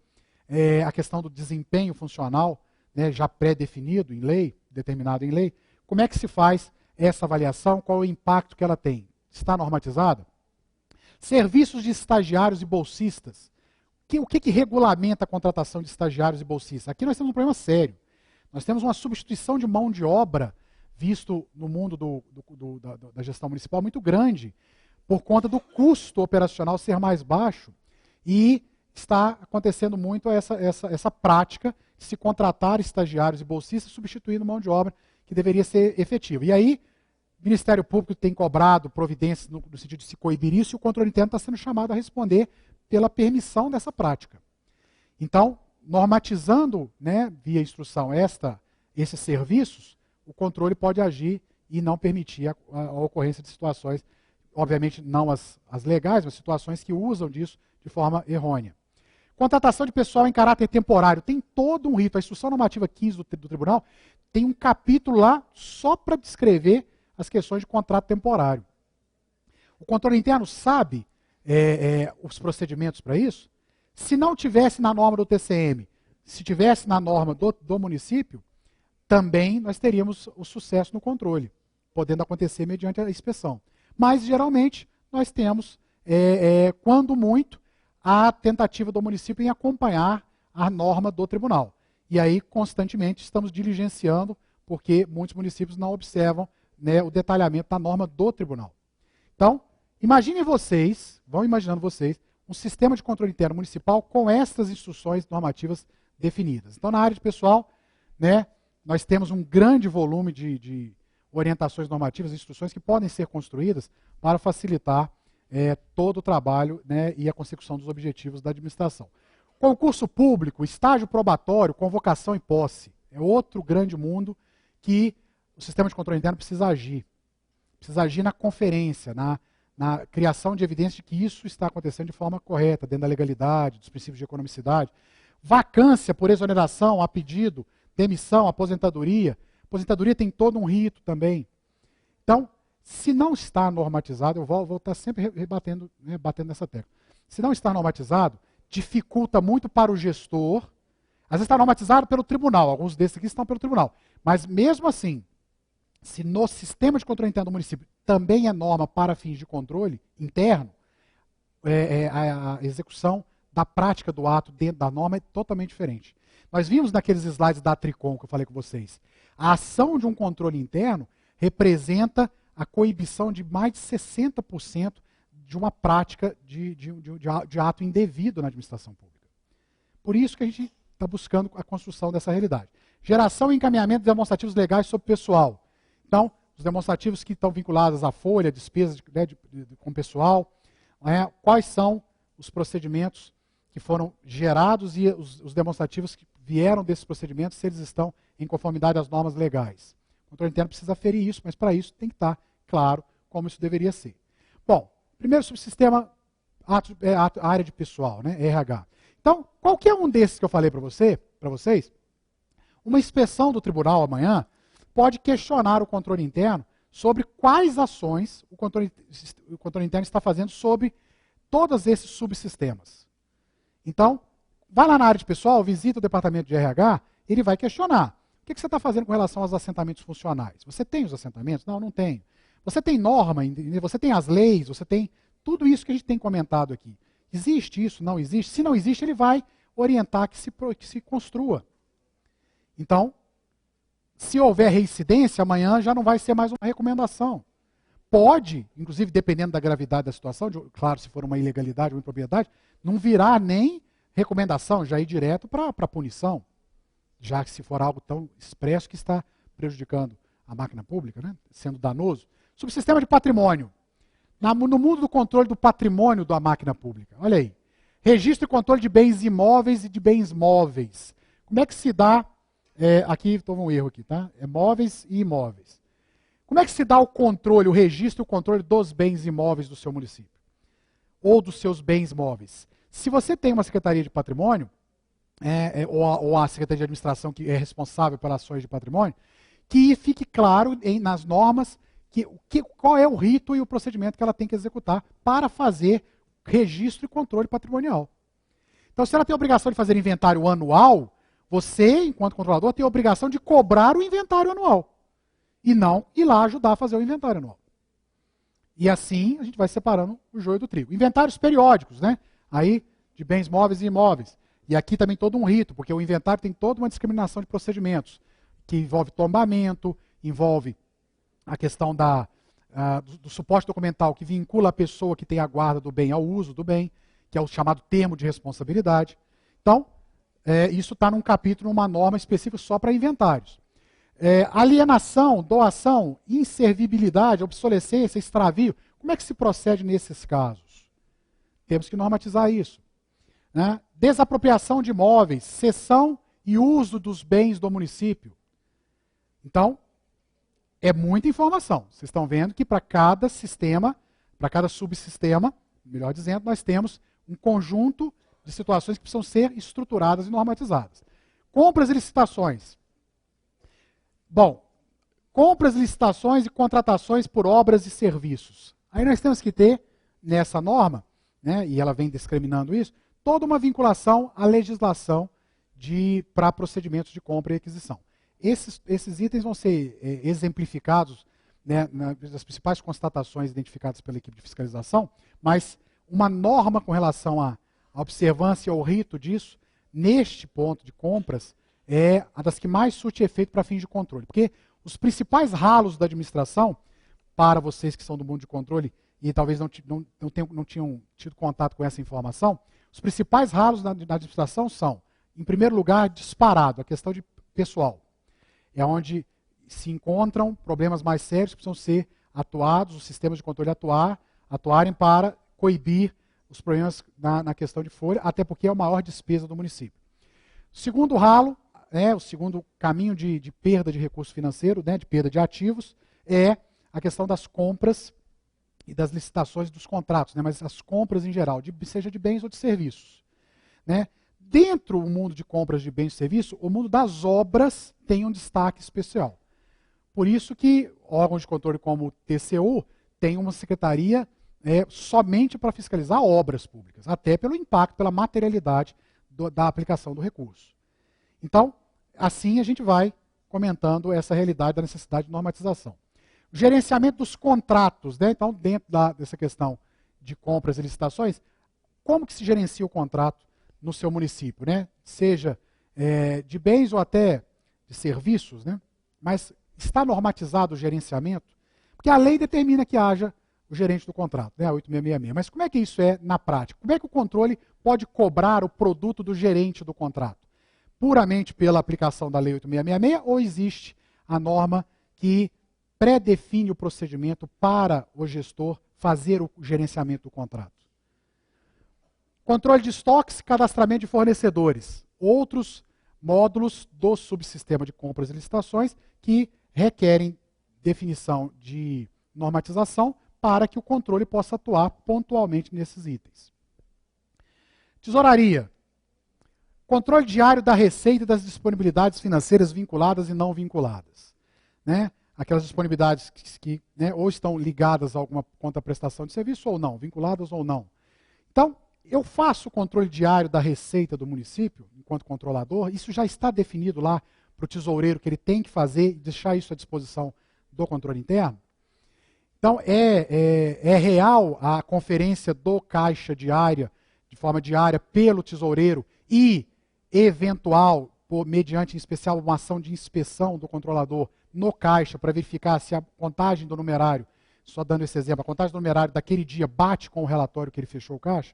a questão do desempenho funcional, né, já pré-definido em lei, determinado em lei, como é que se faz essa avaliação? Qual o impacto que ela tem? Está normatizada? Serviços de estagiários e bolsistas. O que regulamenta a contratação de estagiários e bolsistas? Aqui nós temos um problema sério. Nós temos uma substituição de mão de obra, visto no mundo da gestão municipal, muito grande, por conta do custo operacional ser mais baixo. E está acontecendo muito essa prática de se contratar estagiários e bolsistas substituindo mão de obra que deveria ser efetiva. E aí, o Ministério Público tem cobrado providências no sentido de se coibir isso, e o controle interno está sendo chamado a responder pela permissão dessa prática. Então, normatizando, né, via instrução esses serviços, o controle pode agir e não permitir a ocorrência de situações, obviamente não as legais, mas situações que usam disso de forma errônea. Contratação de pessoal em caráter temporário. Tem todo um rito. A instrução normativa 15 do tribunal tem um capítulo lá só para descrever as questões de contrato temporário. O controle interno sabe os procedimentos para isso? Se não tivesse na norma do TCM, se tivesse na norma do município, também nós teríamos o sucesso no controle, podendo acontecer mediante a inspeção. Mas, geralmente, nós temos, quando muito, a tentativa do município em acompanhar a norma do tribunal. E aí, constantemente, estamos diligenciando, porque muitos municípios não observam, né, o detalhamento da norma do tribunal. Então, imaginem vocês, vão imaginando vocês, um sistema de controle interno municipal com estas instruções normativas definidas. Então, na área de pessoal, né, nós temos um grande volume de orientações normativas, instruções que podem ser construídas para facilitar todo o trabalho, né, e a consecução dos objetivos da administração. Concurso público, estágio probatório, convocação e posse. É outro grande mundo que o sistema de controle interno precisa agir. Precisa agir na conferência, na criação de evidência de que isso está acontecendo de forma correta, dentro da legalidade, dos princípios de economicidade. Vacância por exoneração, a pedido, demissão, aposentadoria. Aposentadoria tem todo um rito também. Então, se não está normatizado, eu vou estar sempre batendo nessa tecla. Se não está normatizado, dificulta muito para o gestor. Às vezes está normatizado pelo tribunal, alguns desses aqui estão pelo tribunal. Mas mesmo assim, se no sistema de controle interno do município também é norma para fins de controle interno, a execução da prática do ato dentro da norma é totalmente diferente. Nós vimos naqueles slides da Tricom que eu falei com vocês. A ação de um controle interno representa a coibição de mais de 60% de uma prática de ato indevido na administração pública. Por isso que a gente está buscando a construção dessa realidade. Geração e encaminhamento de demonstrativos legais sobre pessoal. Então, os demonstrativos que estão vinculados à folha, despesas com pessoal, quais são os procedimentos que foram gerados e os demonstrativos que vieram desses procedimentos, se eles estão em conformidade às normas legais. O controle interno precisa aferir isso, mas para isso tem que estar claro como isso deveria ser. Bom, Primeiro subsistema, área de pessoal, né? RH. Então, qualquer um desses que eu falei para vocês, uma inspeção do tribunal amanhã pode questionar o controle interno sobre quais ações o controle interno está fazendo sobre todos esses subsistemas. Então, vai lá na área de pessoal, visita o departamento de RH, ele vai questionar. O que você está fazendo com relação aos assentamentos funcionais? Você tem os assentamentos? Não, não tenho. Você tem norma, você tem as leis, você tem tudo isso que a gente tem comentado aqui. Existe isso? Não existe? Se não existe, ele vai orientar que se construa. Então, se houver reincidência, amanhã já não vai ser mais uma recomendação. Pode, inclusive dependendo da gravidade da situação, claro, se for uma ilegalidade ou impropriedade, não virá nem recomendação, já ir direto para a punição, já que se for algo tão expresso que está prejudicando a máquina pública, né, sendo danoso. Subsistema de patrimônio. No mundo do controle do patrimônio da máquina pública, olha aí. Registro e controle de bens imóveis e de bens móveis. Como é que se dá, aqui teve um erro aqui, tá? É móveis e imóveis. Como é que se dá o controle, o registro e o controle dos bens imóveis do seu município? Ou dos seus bens móveis? Se você tem uma Secretaria de Patrimônio, ou a Secretaria de Administração que é responsável pelas ações de patrimônio, que fique claro nas normas qual é o rito e o procedimento que ela tem que executar para fazer registro e controle patrimonial. Então, se ela tem a obrigação de fazer inventário anual, você, enquanto controlador, tem a obrigação de cobrar o inventário anual. E não ir lá ajudar a fazer o inventário anual. E assim a gente vai separando o joio do trigo. Inventários periódicos, né? Aí, de bens móveis e imóveis. E aqui também todo um rito, porque o inventário tem toda uma discriminação de procedimentos, que envolve tombamento, envolve a questão do suporte documental que vincula a pessoa que tem a guarda do bem ao uso do bem, que é o chamado termo de responsabilidade. Então, isso está num capítulo, numa norma específica só para inventários. Alienação, doação, inservibilidade, obsolescência, extravio. Como é que se procede nesses casos? Temos que normatizar isso. Né? Desapropriação de imóveis, cessão e uso dos bens do município. Então, é muita informação. Vocês estão vendo que para cada sistema, para cada subsistema, melhor dizendo, nós temos um conjunto de situações que precisam ser estruturadas e normatizadas. Compras e licitações. Bom, compras, licitações e contratações por obras e serviços. Aí nós temos que ter, nessa norma, né, e ela vem discriminando isso, toda uma vinculação à legislação para procedimentos de compra e aquisição. Esses itens vão ser exemplificados, né, nas principais constatações identificadas pela equipe de fiscalização, mas uma norma com relação à observância ou rito disso, neste ponto de compras, é a das que mais surte efeito para fins de controle. Porque os principais ralos da administração, para vocês que são do mundo de controle e talvez não tinham tido contato com essa informação, os principais ralos da administração são, em primeiro lugar, disparado, a questão de pessoal. É onde se encontram problemas mais sérios que precisam ser atuados, os sistemas de controle atuarem para coibir os problemas na questão de folha, até porque é a maior despesa do município. O segundo ralo, o segundo caminho de perda de recurso financeiro, né, de perda de ativos, é a questão das compras e das licitações dos contratos, né, mas as compras em geral, seja de bens ou de serviços. Né. Dentro do mundo de compras de bens e serviços, o mundo das obras tem um destaque especial. Por isso que órgãos de controle como o TCU tem uma secretaria somente para fiscalizar obras públicas, até pelo impacto, pela materialidade da aplicação do recurso. Então, assim a gente vai comentando essa realidade da necessidade de normatização. O gerenciamento dos contratos, né? Então, dentro dessa questão de compras e licitações, como que se gerencia o contrato no seu município, né? Seja de bens ou até de serviços, né? Mas está normatizado o gerenciamento? Porque a lei determina que haja o gerente do contrato, né? A 8666. Mas como é que isso é na prática? Como é que o controle pode cobrar o produto do gerente do contrato? Puramente pela aplicação da lei 8666 ou existe a norma que pré-define o procedimento para o gestor fazer o gerenciamento do contrato? Controle de estoques, cadastramento de fornecedores. Outros módulos do subsistema de compras e licitações que requerem definição de normatização para que o controle possa atuar pontualmente nesses itens. Tesouraria. Controle diário da receita e das disponibilidades financeiras vinculadas e não vinculadas. Né? Aquelas disponibilidades que ou estão ligadas a alguma contraprestação de serviço ou não, vinculadas ou não. Então, eu faço o controle diário da receita do município, enquanto controlador, isso já está definido lá para o tesoureiro que ele tem que fazer e deixar isso à disposição do controle interno. Então, é real a conferência do caixa diária, de forma diária, pelo tesoureiro e eventual, mediante em especial uma ação de inspeção do controlador no caixa para verificar se a contagem do numerário, só dando esse exemplo, a contagem do numerário daquele dia bate com o relatório que ele fechou o caixa.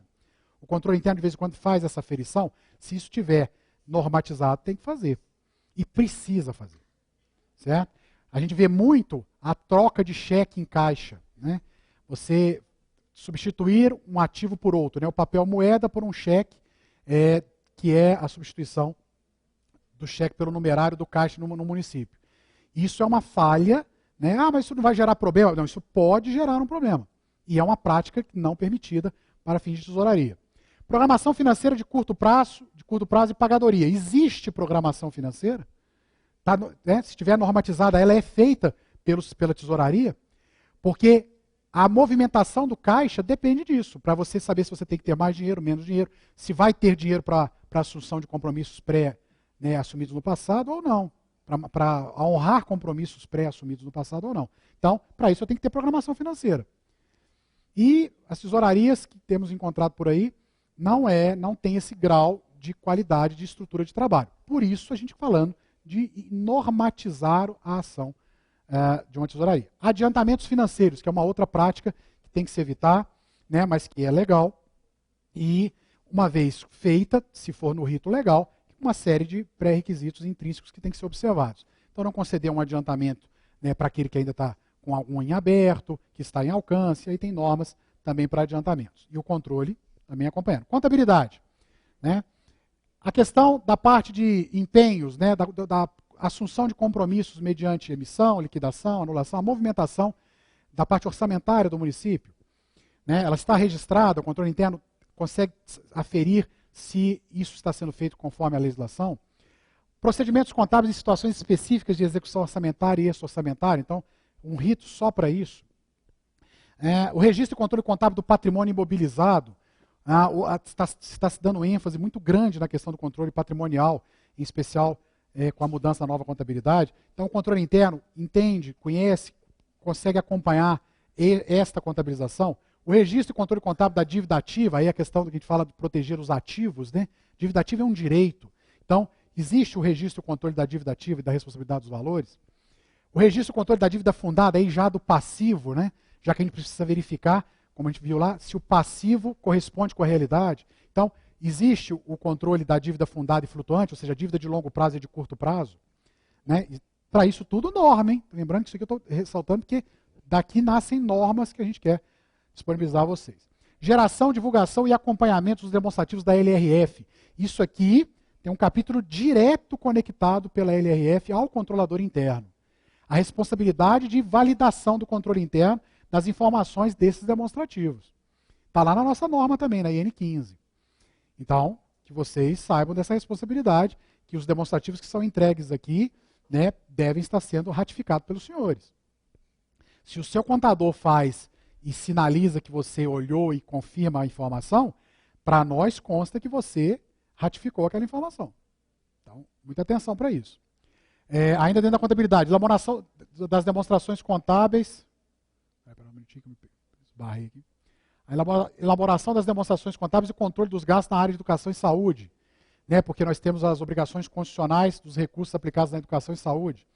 O controle interno, de vez em quando, faz essa aferição. Se isso estiver normatizado, tem que fazer. E precisa fazer. Certo? A gente vê muito a troca de cheque em caixa. Né? Você substituir um ativo por outro. Né? O papel moeda por um cheque, que é a substituição do cheque pelo numerário do caixa no município. Isso é uma falha. Né? Ah, mas isso não vai gerar problema. Não, isso pode gerar um problema. E é uma prática não permitida para fins de tesouraria. Programação financeira de curto prazo e pagadoria. Existe programação financeira? Se estiver normatizada, ela é feita pela tesouraria, porque a movimentação do caixa depende disso, para você saber se você tem que ter mais dinheiro, menos dinheiro, se vai ter dinheiro para assunção de compromissos pré-assumidos no passado ou não, para honrar compromissos pré-assumidos no passado ou não. Então, para isso eu tenho que ter programação financeira. E as tesourarias que temos encontrado por aí não tem esse grau de qualidade de estrutura de trabalho. Por isso a gente falando de normatizar a ação de uma tesouraria. Adiantamentos financeiros, que é uma outra prática que tem que se evitar, né, mas que é legal. E, uma vez feita, se for no rito legal, uma série de pré-requisitos intrínsecos que tem que ser observados. Então, não conceder um adiantamento, né, para aquele que ainda está com algum em aberto, que está em alcance, aí tem normas também para adiantamentos. E o controle também acompanhando. Contabilidade. Né? A questão da parte de empenhos, né, da assunção de compromissos mediante emissão, liquidação, anulação, a movimentação da parte orçamentária do município. Né, ela está registrada, o controle interno consegue aferir se isso está sendo feito conforme a legislação. Procedimentos contábeis em situações específicas de execução orçamentária e extra-orçamentária, então, um rito só para isso. O registro e controle contábil do patrimônio imobilizado, está se dando ênfase muito grande na questão do controle patrimonial, em especial com a mudança da nova contabilidade. Então, o controle interno entende, conhece, consegue acompanhar esta contabilização. O registro e controle contábil da dívida ativa, aí a questão que a gente fala de proteger os ativos, né? Dívida ativa é um direito. Então, existe o registro e controle da dívida ativa e da responsabilidade dos valores. O registro e controle da dívida fundada, aí já do passivo, né? Já que a gente precisa verificar, como a gente viu lá, se o passivo corresponde com a realidade. Então, existe o controle da dívida fundada e flutuante, ou seja, dívida de longo prazo e de curto prazo. Né? Para isso tudo norma, hein? Lembrando que isso aqui eu estou ressaltando porque daqui nascem normas que a gente quer disponibilizar a vocês. Geração, divulgação e acompanhamento dos demonstrativos da LRF. Isso aqui tem um capítulo direto conectado pela LRF ao controlador interno. A responsabilidade de validação do controle interno das informações desses demonstrativos. Está lá na nossa norma também, na IN 15. Então, que vocês saibam dessa responsabilidade, que os demonstrativos que são entregues aqui, né, devem estar sendo ratificados pelos senhores. Se o seu contador faz e sinaliza que você olhou e confirma a informação, para nós consta que você ratificou aquela informação. Então, muita atenção para isso. Ainda dentro da contabilidade, elaboração das demonstrações contábeis. Espera um minutinho que eu me esbarrei aqui. A elaboração das demonstrações contábeis e controle dos gastos na área de educação e saúde. Né, porque nós temos as obrigações constitucionais dos recursos aplicados na educação e saúde.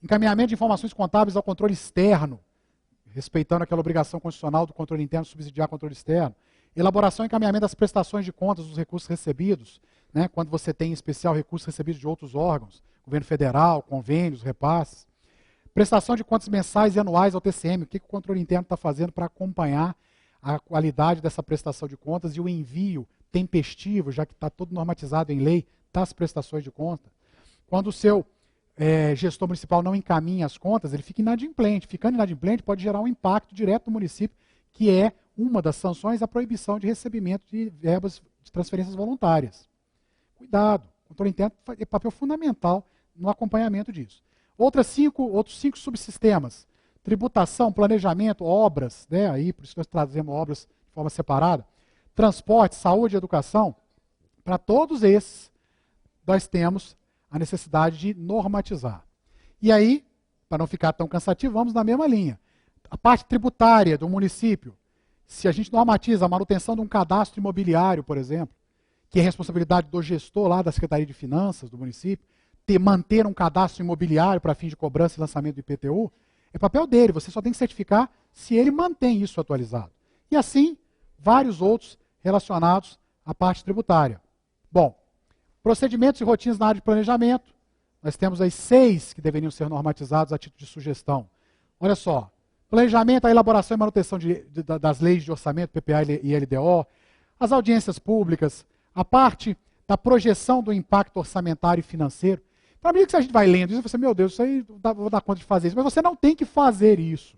Encaminhamento de informações contábeis ao controle externo, respeitando aquela obrigação constitucional do controle interno subsidiar o controle externo. Elaboração e encaminhamento das prestações de contas dos recursos recebidos, né, quando você tem em especial recursos recebidos de outros órgãos, governo federal, convênios, repasses. Prestação de contas mensais e anuais ao TCM, o que o controle interno está fazendo para acompanhar a qualidade dessa prestação de contas e o envio tempestivo, já que está tudo normatizado em lei, das prestações de conta. Quando o seu gestor municipal não encaminha as contas, ele fica inadimplente. Ficando inadimplente pode gerar um impacto direto no município, que é uma das sanções, a proibição de recebimento de verbas de transferências voluntárias. Cuidado, o controle interno é papel fundamental no acompanhamento disso. Outros cinco subsistemas: tributação, planejamento, obras, né? Aí, por isso nós trazemos obras de forma separada, transporte, saúde e educação. Para todos esses, nós temos a necessidade de normatizar. E aí, para não ficar tão cansativo, vamos na mesma linha. A parte tributária do município, se a gente normatiza a manutenção de um cadastro imobiliário, por exemplo, que é responsabilidade do gestor lá da Secretaria de Finanças do município, manter um cadastro imobiliário para fim de cobrança e lançamento do IPTU, é papel dele, você só tem que certificar se ele mantém isso atualizado. E assim, vários outros relacionados à parte tributária. Bom, procedimentos e rotinas na área de planejamento, nós temos aí 6 que deveriam ser normatizados a título de sugestão. Olha só, planejamento, a elaboração e manutenção das leis de orçamento, PPA e LDO, as audiências públicas, a parte da projeção do impacto orçamentário e financeiro. Para mim, que se a gente vai lendo isso, você, meu Deus, isso aí vou dar conta de fazer isso. Mas você não tem que fazer isso.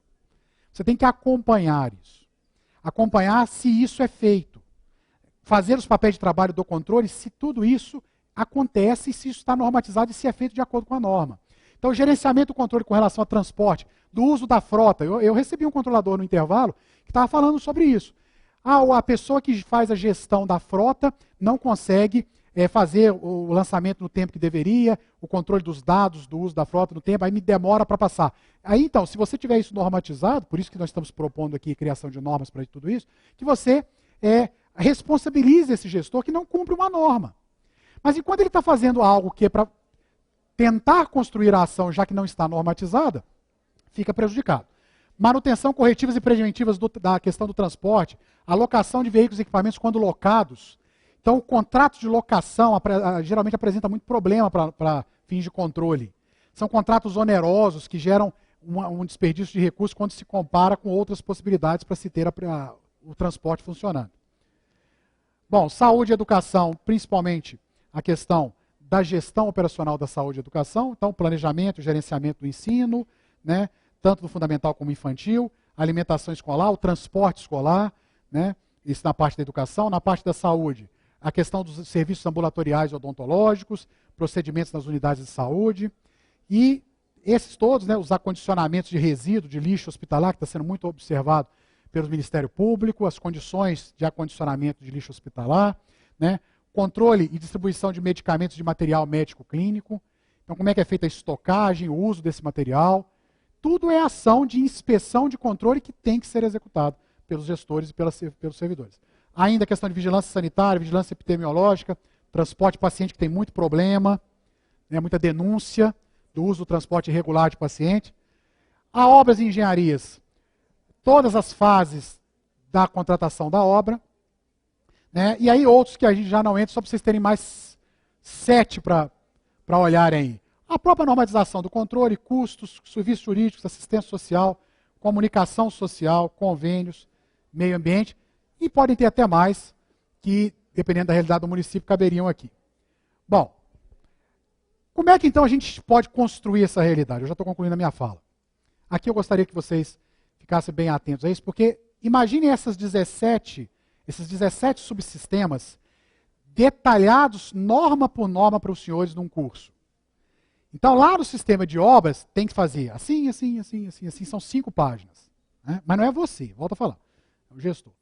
Você tem que acompanhar isso. Acompanhar se isso é feito. Fazer os papéis de trabalho do controle, se tudo isso acontece e se isso está normatizado e se é feito de acordo com a norma. Então, o gerenciamento do controle com relação ao transporte, do uso da frota. Eu recebi um controlador no intervalo que estava falando sobre isso. A pessoa que faz a gestão da frota não consegue fazer o lançamento no tempo que deveria, o controle dos dados do uso da frota no tempo, aí me demora para passar. Aí então, se você tiver isso normatizado, por isso que nós estamos propondo aqui a criação de normas para tudo isso, que você responsabilize esse gestor que não cumpre uma norma. Mas enquanto ele está fazendo algo que é para tentar construir a ação, já que não está normatizada, fica prejudicado. Manutenção corretivas e preventivas da questão do transporte, alocação de veículos e equipamentos quando locados. Então, o contrato de locação geralmente apresenta muito problema para fins de controle. São contratos onerosos que geram um desperdício de recursos quando se compara com outras possibilidades para se ter o transporte funcionando. Bom, saúde e educação, principalmente a questão da gestão operacional da saúde e educação, então planejamento e gerenciamento do ensino, né, tanto do fundamental como infantil, alimentação escolar, o transporte escolar, né, isso na parte da educação. Na parte da saúde, a questão dos serviços ambulatoriais e odontológicos, procedimentos nas unidades de saúde, e esses todos, né, os acondicionamentos de resíduo, de lixo hospitalar, que está sendo muito observado pelo Ministério Público, as condições de acondicionamento de lixo hospitalar, né, controle e distribuição de medicamentos de material médico clínico, então como é que é feita a estocagem, o uso desse material, tudo é ação de inspeção de controle que tem que ser executado pelos gestores e pelos servidores. Ainda a questão de vigilância sanitária, vigilância epidemiológica, transporte de paciente que tem muito problema, né, muita denúncia do uso do transporte irregular de paciente. Há obras e engenharias, todas as fases da contratação da obra, né, e aí outros que a gente já não entra, só para vocês terem mais 7 para olharem aí. A própria normatização do controle, custos, serviços jurídicos, assistência social, comunicação social, convênios, meio ambiente, e podem ter até mais, que, dependendo da realidade do município, caberiam aqui. Bom, como é que então a gente pode construir essa realidade? Eu já estou concluindo a minha fala. Aqui eu gostaria que vocês ficassem bem atentos a isso, porque imaginem esses 17 subsistemas detalhados norma por norma para os senhores num curso. Então, lá no sistema de obras, tem que fazer assim, assim, assim, assim, assim, são 5 páginas. Né? Mas não é você, volta a falar, é o gestor.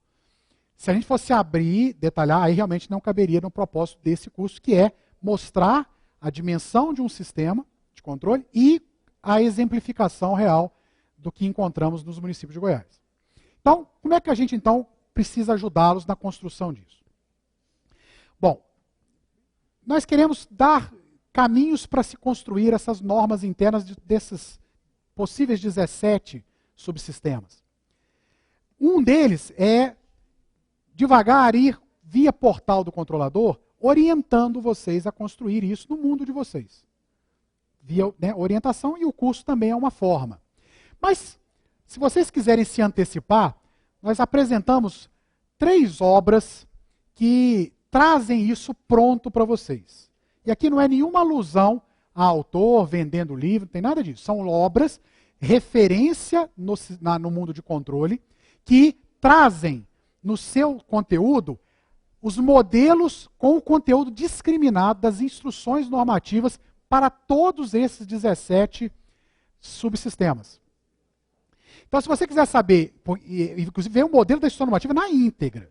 Se a gente fosse abrir, detalhar, aí realmente não caberia no propósito desse curso, que é mostrar a dimensão de um sistema de controle e a exemplificação real do que encontramos nos municípios de Goiás. Então, como é que a gente, então, precisa ajudá-los na construção disso? Bom, nós queremos dar caminhos para se construir essas normas internas desses possíveis 17 subsistemas. Um deles é devagar ir via portal do controlador, orientando vocês a construir isso no mundo de vocês. Via, né, orientação, e o curso também é uma forma. Mas, se vocês quiserem se antecipar, nós apresentamos 3 obras que trazem isso pronto para vocês. E aqui não é nenhuma alusão a autor vendendo livro, não tem nada disso. São obras, referência no mundo de controle, que trazem no seu conteúdo os modelos com o conteúdo discriminado das instruções normativas para todos esses 17 subsistemas. Então, se você quiser saber, inclusive vem o modelo da instrução normativa na íntegra.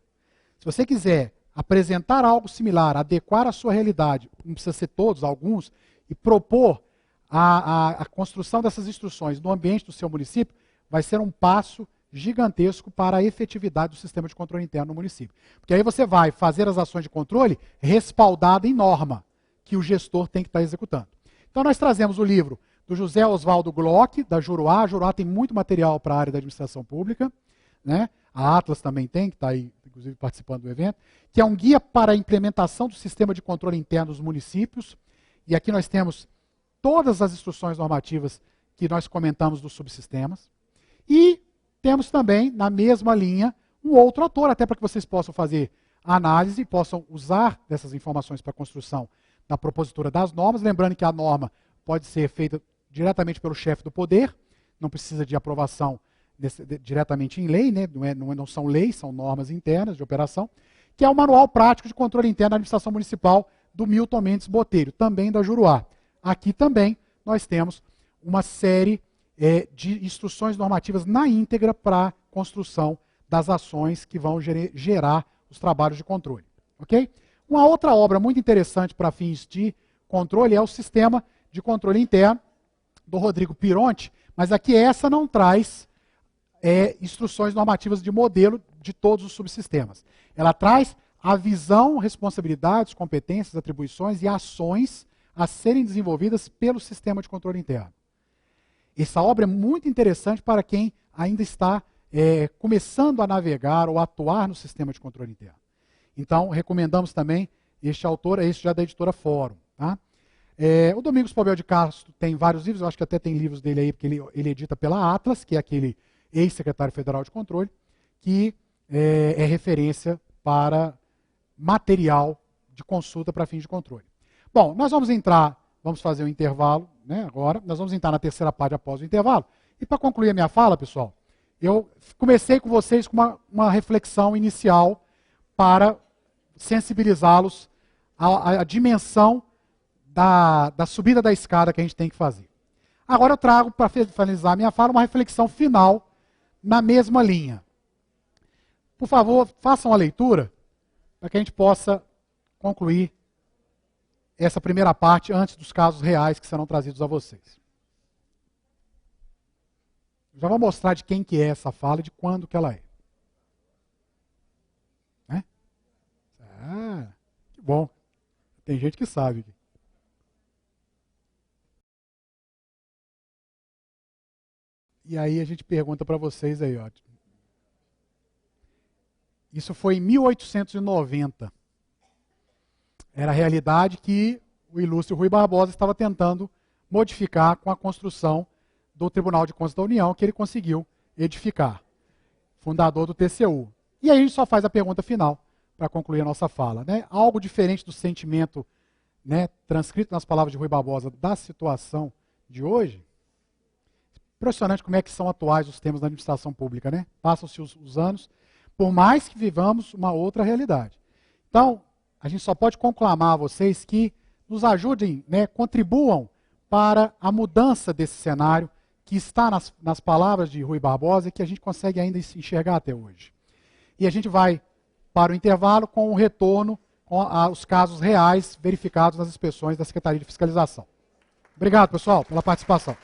Se você quiser apresentar algo similar, adequar a sua realidade, não precisa ser todos, alguns, e propor a construção dessas instruções no ambiente do seu município, vai ser um passo gigantesco para a efetividade do sistema de controle interno no município. Porque aí você vai fazer as ações de controle respaldada em norma, que o gestor tem que estar executando. Então nós trazemos o livro do José Oswaldo Glock, da Juruá. A Juruá tem muito material para a área da administração pública, né? A Atlas também tem, que está aí, inclusive, participando do evento, que é um guia para a implementação do sistema de controle interno dos municípios. E aqui nós temos todas as instruções normativas que nós comentamos dos subsistemas. E temos também, na mesma linha, um outro autor, até para que vocês possam fazer a análise, possam usar dessas informações para a construção da propositura das normas. Lembrando que a norma pode ser feita diretamente pelo chefe do poder, não precisa de aprovação diretamente em lei, né? Não são leis, são normas internas de operação, que é o Manual Prático de Controle Interno da Administração Municipal do Milton Mendes Botelho, também da Juruá. Aqui também nós temos uma série de instruções normativas na íntegra para a construção das ações que vão gerar os trabalhos de controle. Okay? Uma outra obra muito interessante para fins de controle é o Sistema de Controle Interno, do Rodrigo Pironte, mas aqui essa não traz instruções normativas de modelo de todos os subsistemas. Ela traz a visão, responsabilidades, competências, atribuições e ações a serem desenvolvidas pelo sistema de controle interno. Essa obra é muito interessante para quem ainda está começando a navegar ou atuar no sistema de controle interno. Então, recomendamos também este autor, este já da editora Fórum. Tá? O Domingos Pobel de Castro tem vários livros, eu acho que até tem livros dele aí, porque ele edita pela Atlas, que é aquele ex-secretário federal de controle, que é referência para material de consulta para fins de controle. Bom, nós vamos fazer um intervalo, né, agora, nós vamos entrar na terceira parte após o intervalo, e para concluir a minha fala, pessoal, eu comecei com vocês com uma reflexão inicial para sensibilizá-los à dimensão da subida da escada que a gente tem que fazer. Agora eu trago, para finalizar a minha fala, uma reflexão final na mesma linha. Por favor, façam a leitura para que a gente possa concluir essa primeira parte antes dos casos reais que serão trazidos a vocês. Já vou mostrar de quem que é essa fala e de quando que ela é. Né? Ah, que bom. Tem gente que sabe. E aí a gente pergunta para vocês aí, ó. Isso foi em 1890. Era a realidade que o ilustre Rui Barbosa estava tentando modificar com a construção do Tribunal de Contas da União, que ele conseguiu edificar. Fundador do TCU. E aí a gente só faz a pergunta final, para concluir a nossa fala. Né? Algo diferente do sentimento, né, transcrito nas palavras de Rui Barbosa da situação de hoje. Impressionante como é que são atuais os temas da administração pública, né? Passam-se os anos, por mais que vivamos uma outra realidade. Então, a gente só pode conclamar a vocês que nos ajudem, né, contribuam para a mudança desse cenário que está nas palavras de Rui Barbosa e que a gente consegue ainda enxergar até hoje. E a gente vai para o intervalo com o retorno com os casos reais verificados nas inspeções da Secretaria de Fiscalização. Obrigado, pessoal, pela participação.